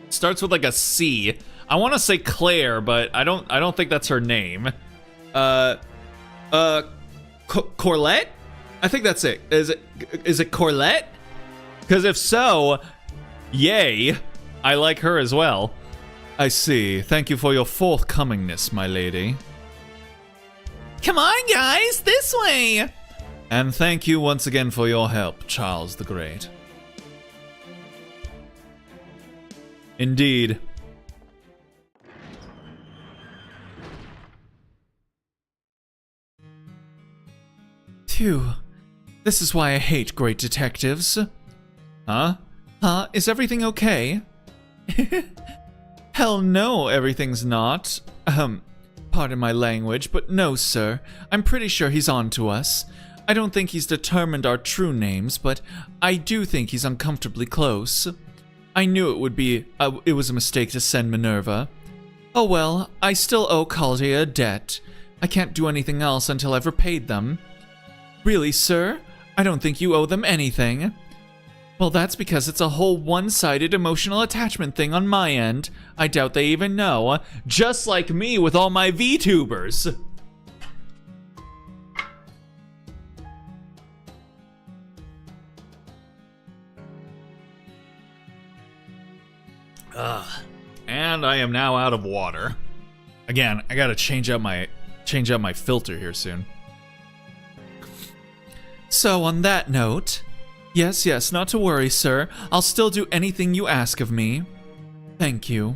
starts with like a C. I want to say Claire, but I don't think that's her name. Corlette? I think that's it. Is it Corlette? Because if so, yay. I like her as well. I see. Thank you for your forthcomingness, my lady. Come on, guys, this way. And thank you once again for your help, Charles the Great. Indeed. Phew. This is why I hate great detectives. Huh? Is everything okay? Hell no, everything's not. Pardon my language, but no, sir. I'm pretty sure he's on to us. I don't think he's determined our true names, but I do think he's uncomfortably close. I knew it was a mistake to send Minerva. Oh well, I still owe Caldia a debt. I can't do anything else until I've repaid them. Really, sir? I don't think you owe them anything. Well, that's because it's a whole one-sided emotional attachment thing on my end. I doubt they even know. Just like me with all my VTubers. And I am now out of water. Again, I gotta change out my filter here soon. So on that note, yes, not to worry, sir. I'll still do anything you ask of me. Thank you.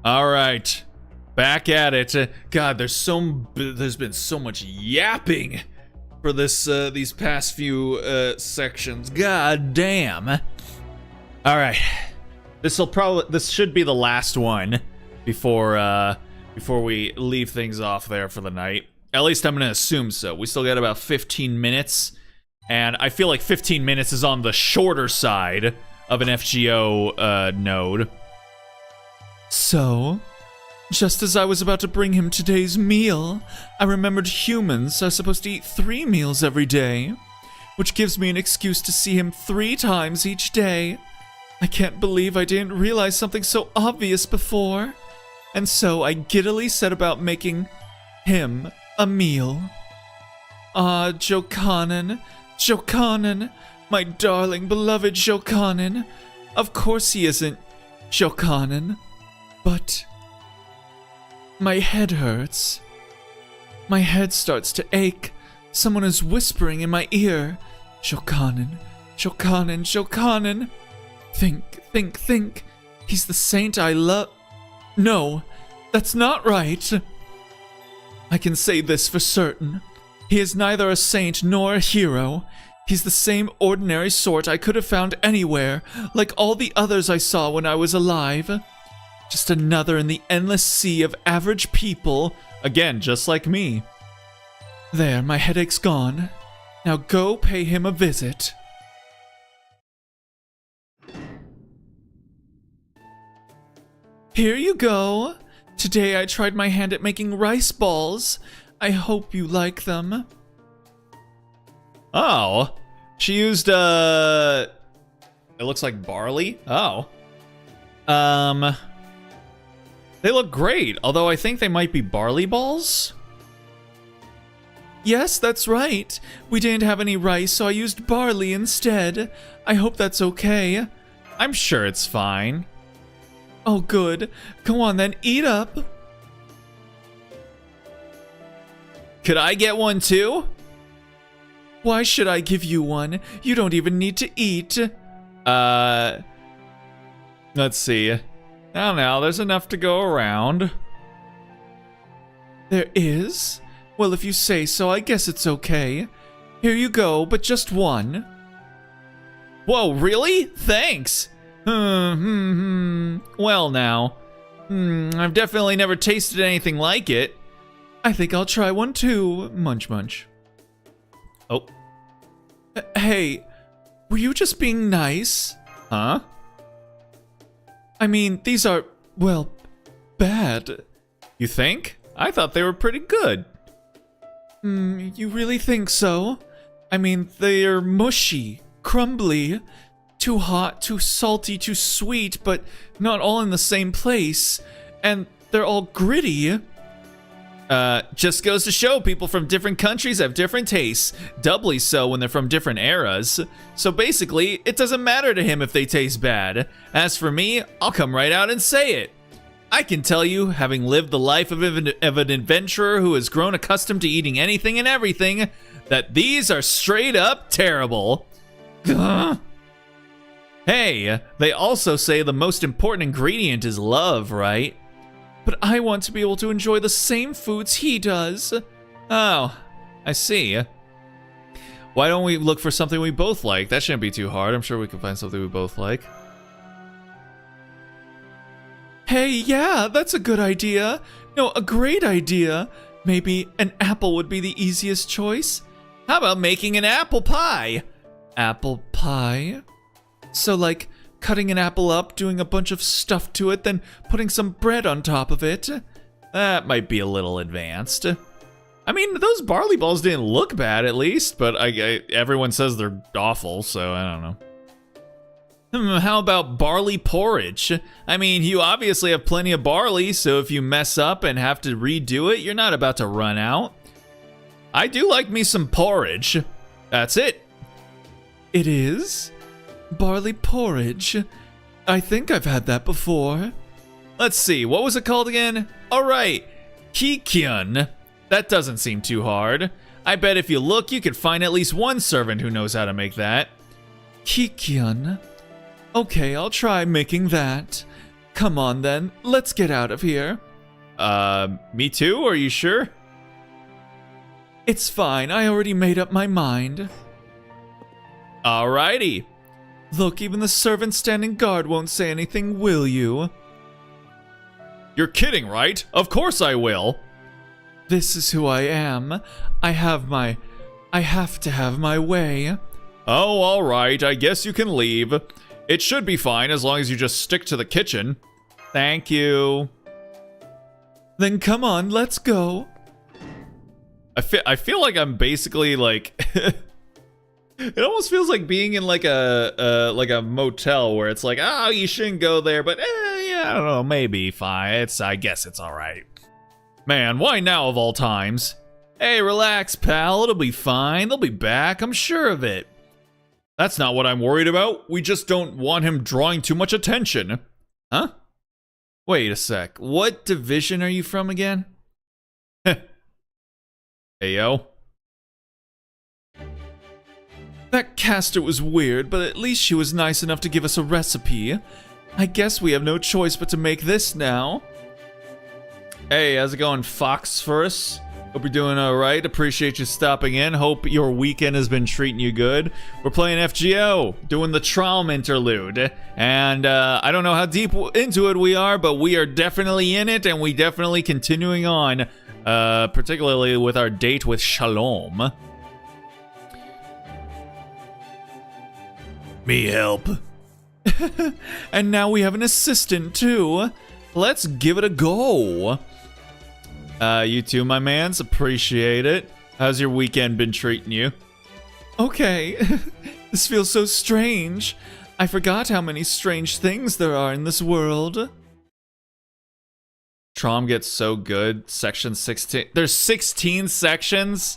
All right, back at it. God, there's been so much yapping for these past few sections. God damn. All right, this should be the last one before we leave things off there for the night. At least I'm gonna assume so. We still got about 15 minutes, and I feel like 15 minutes is on the shorter side of an FGO node. So, just as I was about to bring him today's meal, I remembered humans are supposed to eat 3 meals every day, which gives me an excuse to see him 3 times each day. I can't believe I didn't realize something so obvious before. And so I giddily set about making him a meal. Ah, Jokanan, my darling beloved Jokanan. Of course he isn't Jokanan, but my head hurts. My head starts to ache. Someone is whispering in my ear. Jokanan. Think. He's the saint I love. No, that's not right. I can say this for certain. He is neither a saint nor a hero. He's the same ordinary sort I could have found anywhere, like all the others I saw when I was alive. Just another in the endless sea of average people. Again, just like me. There, my headache's gone. Now go pay him a visit. Here you go. Today I tried my hand at making rice balls. I hope you like them. Oh, she used it looks like barley. Oh. They look great, although I think they might be barley balls. Yes, that's right. We didn't have any rice, so I used barley instead. I hope that's okay. I'm sure it's fine. Oh, good. Go on then, eat up. Could I get one too? Why should I give you one? You don't even need to eat. Let's see. Now, there's enough to go around. There is? Well, if you say so, I guess it's okay. Here you go, but just one. Whoa, really? Thanks. Well now. I've definitely never tasted anything like it. I think I'll try one too. Munch munch. Oh. Hey, were you just being nice? Huh? I mean, these are, well, bad. You think? I thought they were pretty good. You really think so? I mean, they're mushy, crumbly, too hot, too salty, too sweet, but not all in the same place. And they're all gritty. Just goes to show people from different countries have different tastes. Doubly so when they're from different eras. So basically, it doesn't matter to him if they taste bad. As for me, I'll come right out and say it. I can tell you, having lived the life of an adventurer who has grown accustomed to eating anything and everything, that these are straight up terrible. Hey, they also say the most important ingredient is love, right? But I want to be able to enjoy the same foods he does. Oh, I see. Why don't we look for something we both like? That shouldn't be too hard. I'm sure we can find something we both like. Hey, yeah, that's a good idea. No, a great idea. Maybe an apple would be the easiest choice. How about making an apple pie? Apple pie? So, like, cutting an apple up, doing a bunch of stuff to it, then putting some bread on top of it? That might be a little advanced. I mean, those barley balls didn't look bad, at least, but everyone says they're awful, so I don't know. How about barley porridge? I mean, you obviously have plenty of barley, so if you mess up and have to redo it, you're not about to run out. I do like me some porridge. That's it. It is? Barley porridge? I think I've had that before. Let's see, what was it called again? All right, kikyun. That doesn't seem too hard. I bet if you look, you could find at least one servant who knows how to make that. Kikyun. Okay, I'll try making that. Come on then, let's get out of here. Me too? Are you sure? It's fine, I already made up my mind. Alrighty. Look, even the servant standing guard won't say anything, will you? You're kidding, right? Of course I will. This is who I am. I have to have my way. Oh, alright, I guess you can leave. It should be fine as long as you just stick to the kitchen. Thank you. Then come on, let's go. I feel like I'm basically like it almost feels like being in like a motel where it's like, oh, you shouldn't go there, but yeah, I don't know, maybe fine. I guess it's all right. Man, why now of all times? Hey, relax, pal. It'll be fine. They'll be back. I'm sure of it. That's not what I'm worried about. We just don't want him drawing too much attention. Huh? Wait a sec. What division are you from again? Hey, yo. That caster was weird, but at least she was nice enough to give us a recipe. I guess we have no choice but to make this now. Hey, how's it going, Fox First? Hope you're doing alright. Appreciate you stopping in. Hope your weekend has been treating you good. We're playing FGO, doing the Traum interlude. And I don't know how deep into it we are, but we are definitely in it, and we definitely continuing on. Particularly with our date with Shalom. Me help. And now we have an assistant too. Let's give it a go. You too, my mans. Appreciate it. How's your weekend been treating you? Okay. This feels so strange. I forgot how many strange things there are in this world. Traum gets so good. Section 16. There's 16 sections?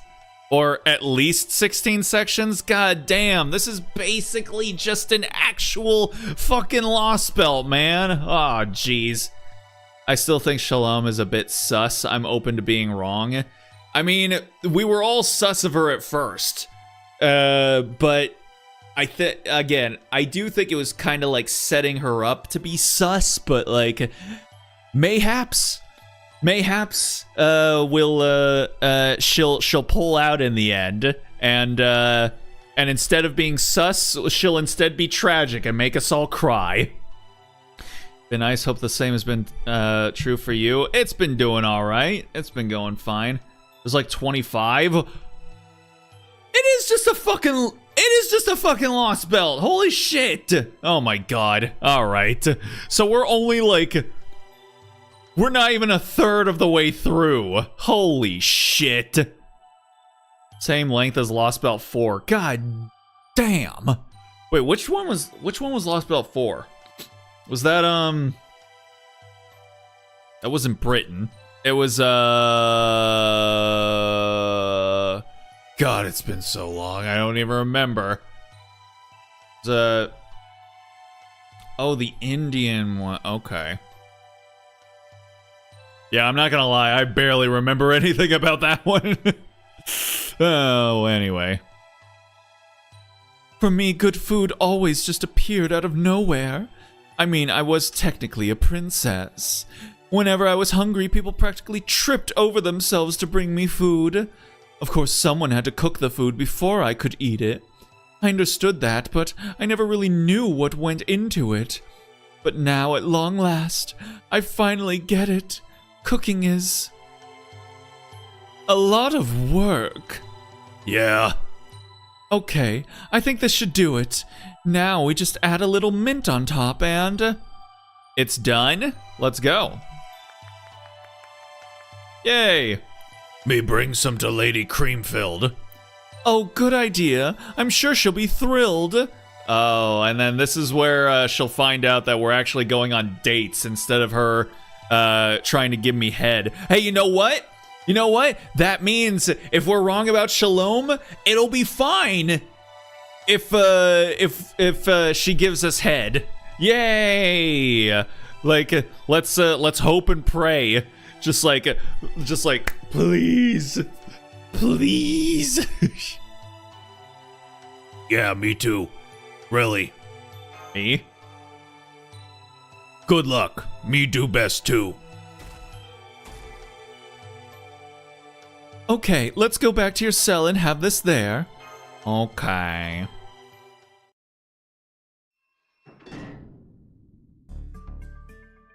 Or at least 16 sections? God damn, this is basically just an actual fucking Lost Belt, man. Aw, oh, jeez. I still think Shalom is a bit sus. I'm open to being wrong. I mean, we were all sus of her at first. But I do think it was kind of like setting her up to be sus, but like mayhaps she'll pull out in the end, and instead of being sus, she'll instead be tragic and make us all cry. Been nice. Hope the same has been true for you. It's been doing all right. It's been going fine. There's like 25. It is just a fucking Lost Belt. Holy shit. Oh my god. All right. So we're only like, we're not even a third of the way through. Holy shit. Same length as Lost Belt 4. God damn. Wait, which one was Lost Belt 4? Was that that wasn't Britain. It was God, it's been so long. I don't even remember. Oh, the Indian one. Okay. Yeah, I'm not gonna lie, I barely remember anything about that one. Oh, anyway. For me, good food always just appeared out of nowhere. I mean, I was technically a princess. Whenever I was hungry, people practically tripped over themselves to bring me food. Of course, someone had to cook the food before I could eat it. I understood that, but I never really knew what went into it. But now, at long last, I finally get it. Cooking is a lot of work. Yeah. Okay, I think this should do it. Now we just add a little mint on top and... It's done. Let's go. Yay. Me bring some to Lady Creamfilled. Oh, good idea. I'm sure she'll be thrilled. Oh, and then this is where she'll find out that we're actually going on dates instead of her trying to give me head. Hey, you know what? You know what? That means if we're wrong about Shalom, it'll be fine. If she gives us head. Yay! Like let's hope and pray. Just like please. Please. Yeah, me too. Really. Me? Good luck. Me do best too. Okay, let's go back to your cell and have this there. Okay.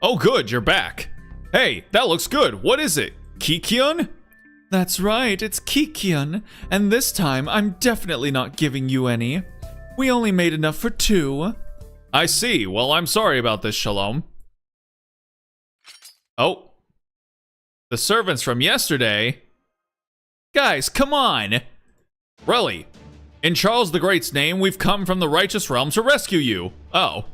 Oh good, you're back. Hey, that looks good. What is it? Kikyun? That's right, it's Kikyun. And this time, I'm definitely not giving you any. We only made enough for 2. I see. Well, I'm sorry about this, Shalom. Oh. The servants from yesterday? Guys, come on! Really? In Charles the Great's name, we've come from the righteous realm to rescue you. Oh.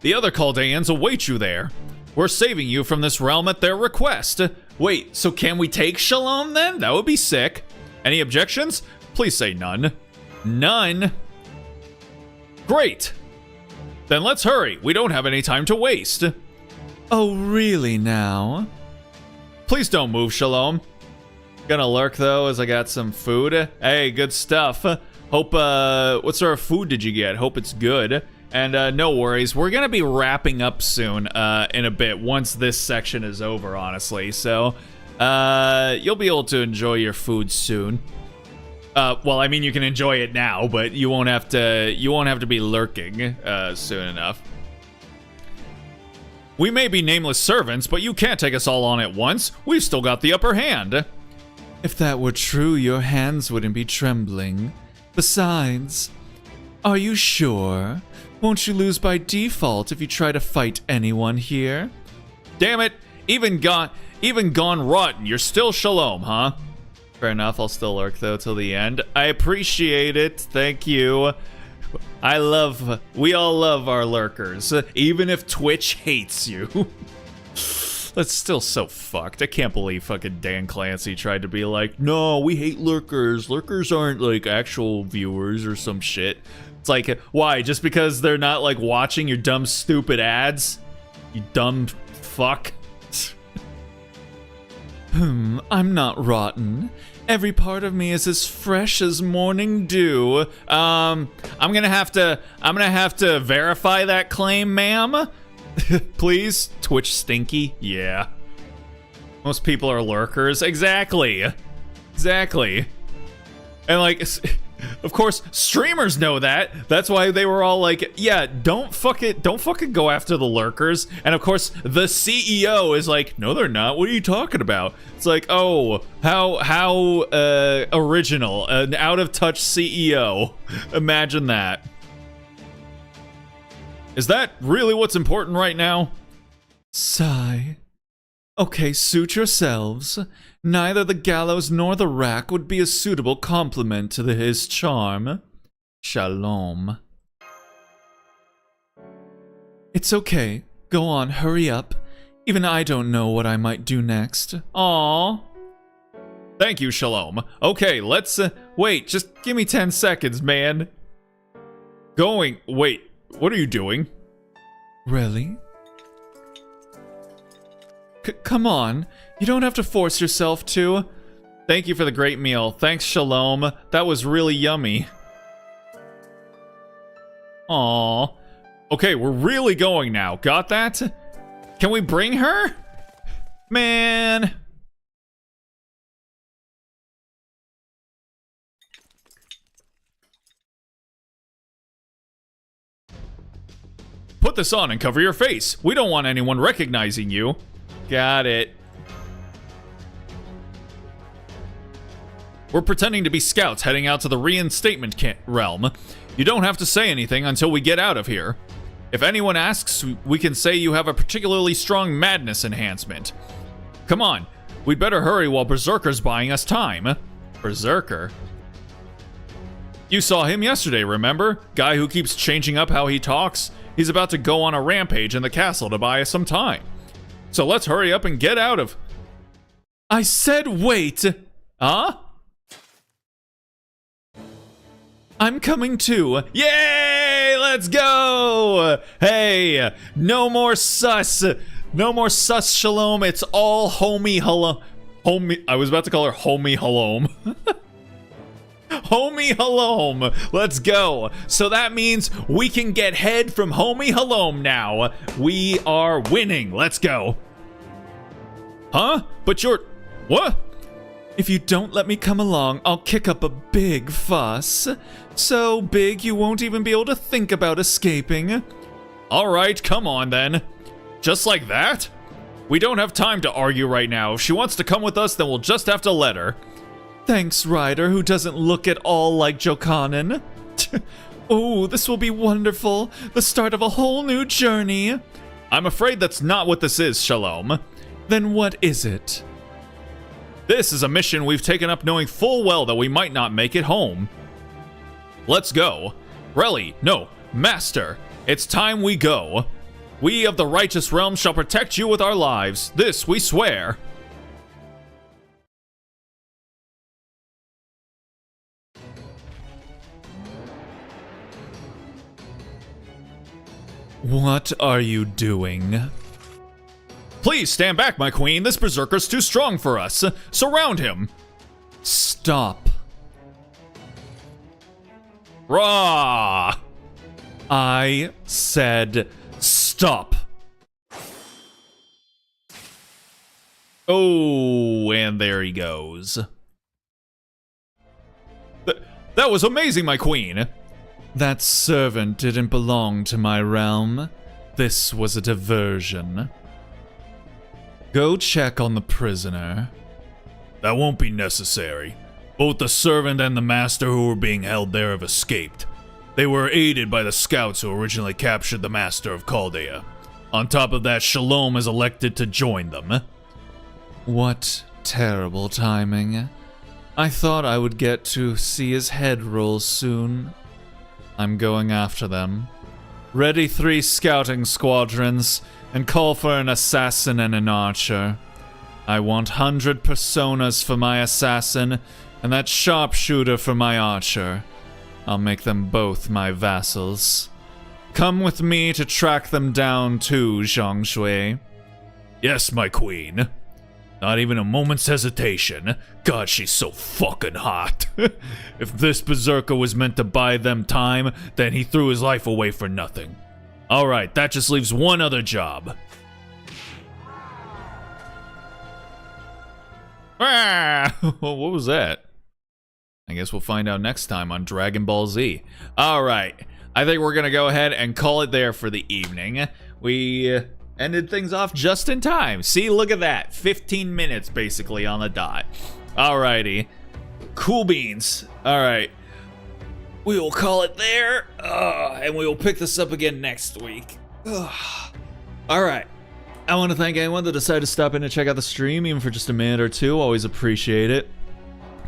The other Chaldeans await you there. We're saving you from this realm at their request. Wait, so can we take Shalom then? That would be sick. Any objections? Please say none. None? Great. Then let's hurry. We don't have any time to waste. Oh, really now? Please don't move, Shalom. Gonna lurk though as I got some food. Hey, good stuff. Hope, what sort of food did you get? Hope it's good. And no worries, we're gonna be wrapping up soon in a bit once this section is over, honestly. So you'll be able to enjoy your food soon. Well, I mean, you can enjoy it now, but you won't have to be lurking soon enough. We may be nameless servants, but you can't take us all on at once. We've still got the upper hand. If that were true, your hands wouldn't be trembling. Besides, are you sure? Won't you lose by default if you try to fight anyone here? Damn it! Even gone rotten, you're still Shalom, huh? Fair enough, I'll still lurk though till the end. I appreciate it, thank you. We all love our lurkers, even if Twitch hates you. That's still so fucked. I can't believe fucking Dan Clancy tried to be like, no, we hate lurkers. Lurkers aren't like actual viewers or some shit. It's like, why? Just because they're not like watching your dumb, stupid ads? You dumb fuck. I'm not rotten. Every part of me is as fresh as morning dew. I'm gonna have to verify that claim, ma'am. Please? Twitch stinky? Yeah. Most people are lurkers. Exactly. Exactly. And like, of course, streamers know that. That's why they were all like, yeah, don't fucking go after the lurkers. And of course, the CEO is like, no, they're not. What are you talking about? It's like, oh, how original. An out-of-touch CEO. Imagine that. Is that really what's important right now? Sigh. Okay, suit yourselves. Neither the gallows nor the rack would be a suitable complement to his charm. Shalom. It's okay. Go on, hurry up. Even I don't know what I might do next. Aww. Thank you, Shalom. Okay, let's, wait, just give me 10 seconds, man. Wait, what are you doing? Really? Come on. You don't have to force yourself to. Thank you for the great meal. Thanks, Shalom. That was really yummy. Aww. Okay, we're really going now. Got that? Can we bring her? Man. Put this on and cover your face. We don't want anyone recognizing you. Got it. We're pretending to be scouts heading out to the reinstatement realm. You don't have to say anything until we get out of here. If anyone asks, we can say you have a particularly strong madness enhancement. Come on, we'd better hurry while Berserker's buying us time. Berserker? You saw him yesterday, remember? Guy who keeps changing up how he talks. He's about to go on a rampage in the castle to buy us some time. So let's hurry up and get out of... I said wait! Huh? I'm coming too. Yay! Let's go! Hey, no more sus. No more sus Shalom. It's all homie hello. Homie. I was about to call her homie halom. Homie halom. Let's go. So that means we can get head from homie halom now. We are winning. Let's go. Huh? But you're... What? If you don't let me come along, I'll kick up a big fuss. So big you won't even be able to think about escaping. Alright, come on then. Just like that? We don't have time to argue right now. If she wants to come with us, then we'll just have to let her. Thanks, Ryder, who doesn't look at all like Jokanen. Oh, this will be wonderful. The start of a whole new journey. I'm afraid that's not what this is, Shalom. Then what is it? This is a mission we've taken up knowing full well that we might not make it home. Let's go. Relly, no, Master, it's time we go. We of the righteous realm shall protect you with our lives. This we swear. What are you doing? Please stand back, my queen. This berserker's too strong for us. Surround him. Stop. Rah! I said stop. Oh, and there he goes. That was amazing, my queen. That servant didn't belong to my realm. This was a diversion. Go check on the prisoner. That won't be necessary. Both the servant and the master who were being held there have escaped. They were aided by the scouts who originally captured the master of Chaldea. On top of that, Shalom is elected to join them. What terrible timing. I thought I would get to see his head roll soon. I'm going after them. Ready 3 scouting squadrons, and call for an assassin and an archer. I want 100 personas for my assassin, and that sharpshooter for my archer. I'll make them both my vassals. Come with me to track them down too, Zhongshui. Yes, my queen. Not even a moment's hesitation. God, she's so fucking hot. If this berserker was meant to buy them time, then he threw his life away for nothing. Alright, that just leaves one other job. Ah! What was that? I guess we'll find out next time on Dragon Ball Z. Alright, I think we're gonna go ahead and call it there for the evening. We ended things off just in time. See, look at that. 15 minutes basically on the dot. Alrighty. Cool beans. Alright. We will call it there. And we will pick this up again next week. Alright. I want to thank anyone that decided to stop in and check out the stream, even for just a minute or two. Always appreciate it.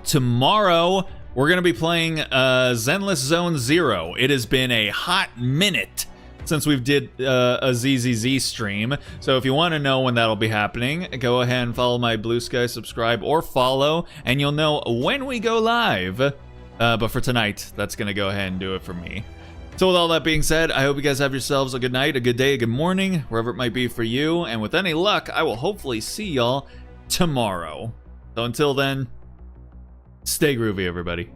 Tomorrow, we're going to be playing Zenless Zone Zero. It has been a hot minute since we've did a ZZZ stream. So if you want to know when that'll be happening, go ahead and follow my Blue Sky, subscribe, or follow, and you'll know when we go live. But for tonight, that's going to go ahead and do it for me. So with all that being said, I hope you guys have yourselves a good night, a good day, a good morning, wherever it might be for you. And with any luck, I will hopefully see y'all tomorrow. So until then, stay groovy, everybody.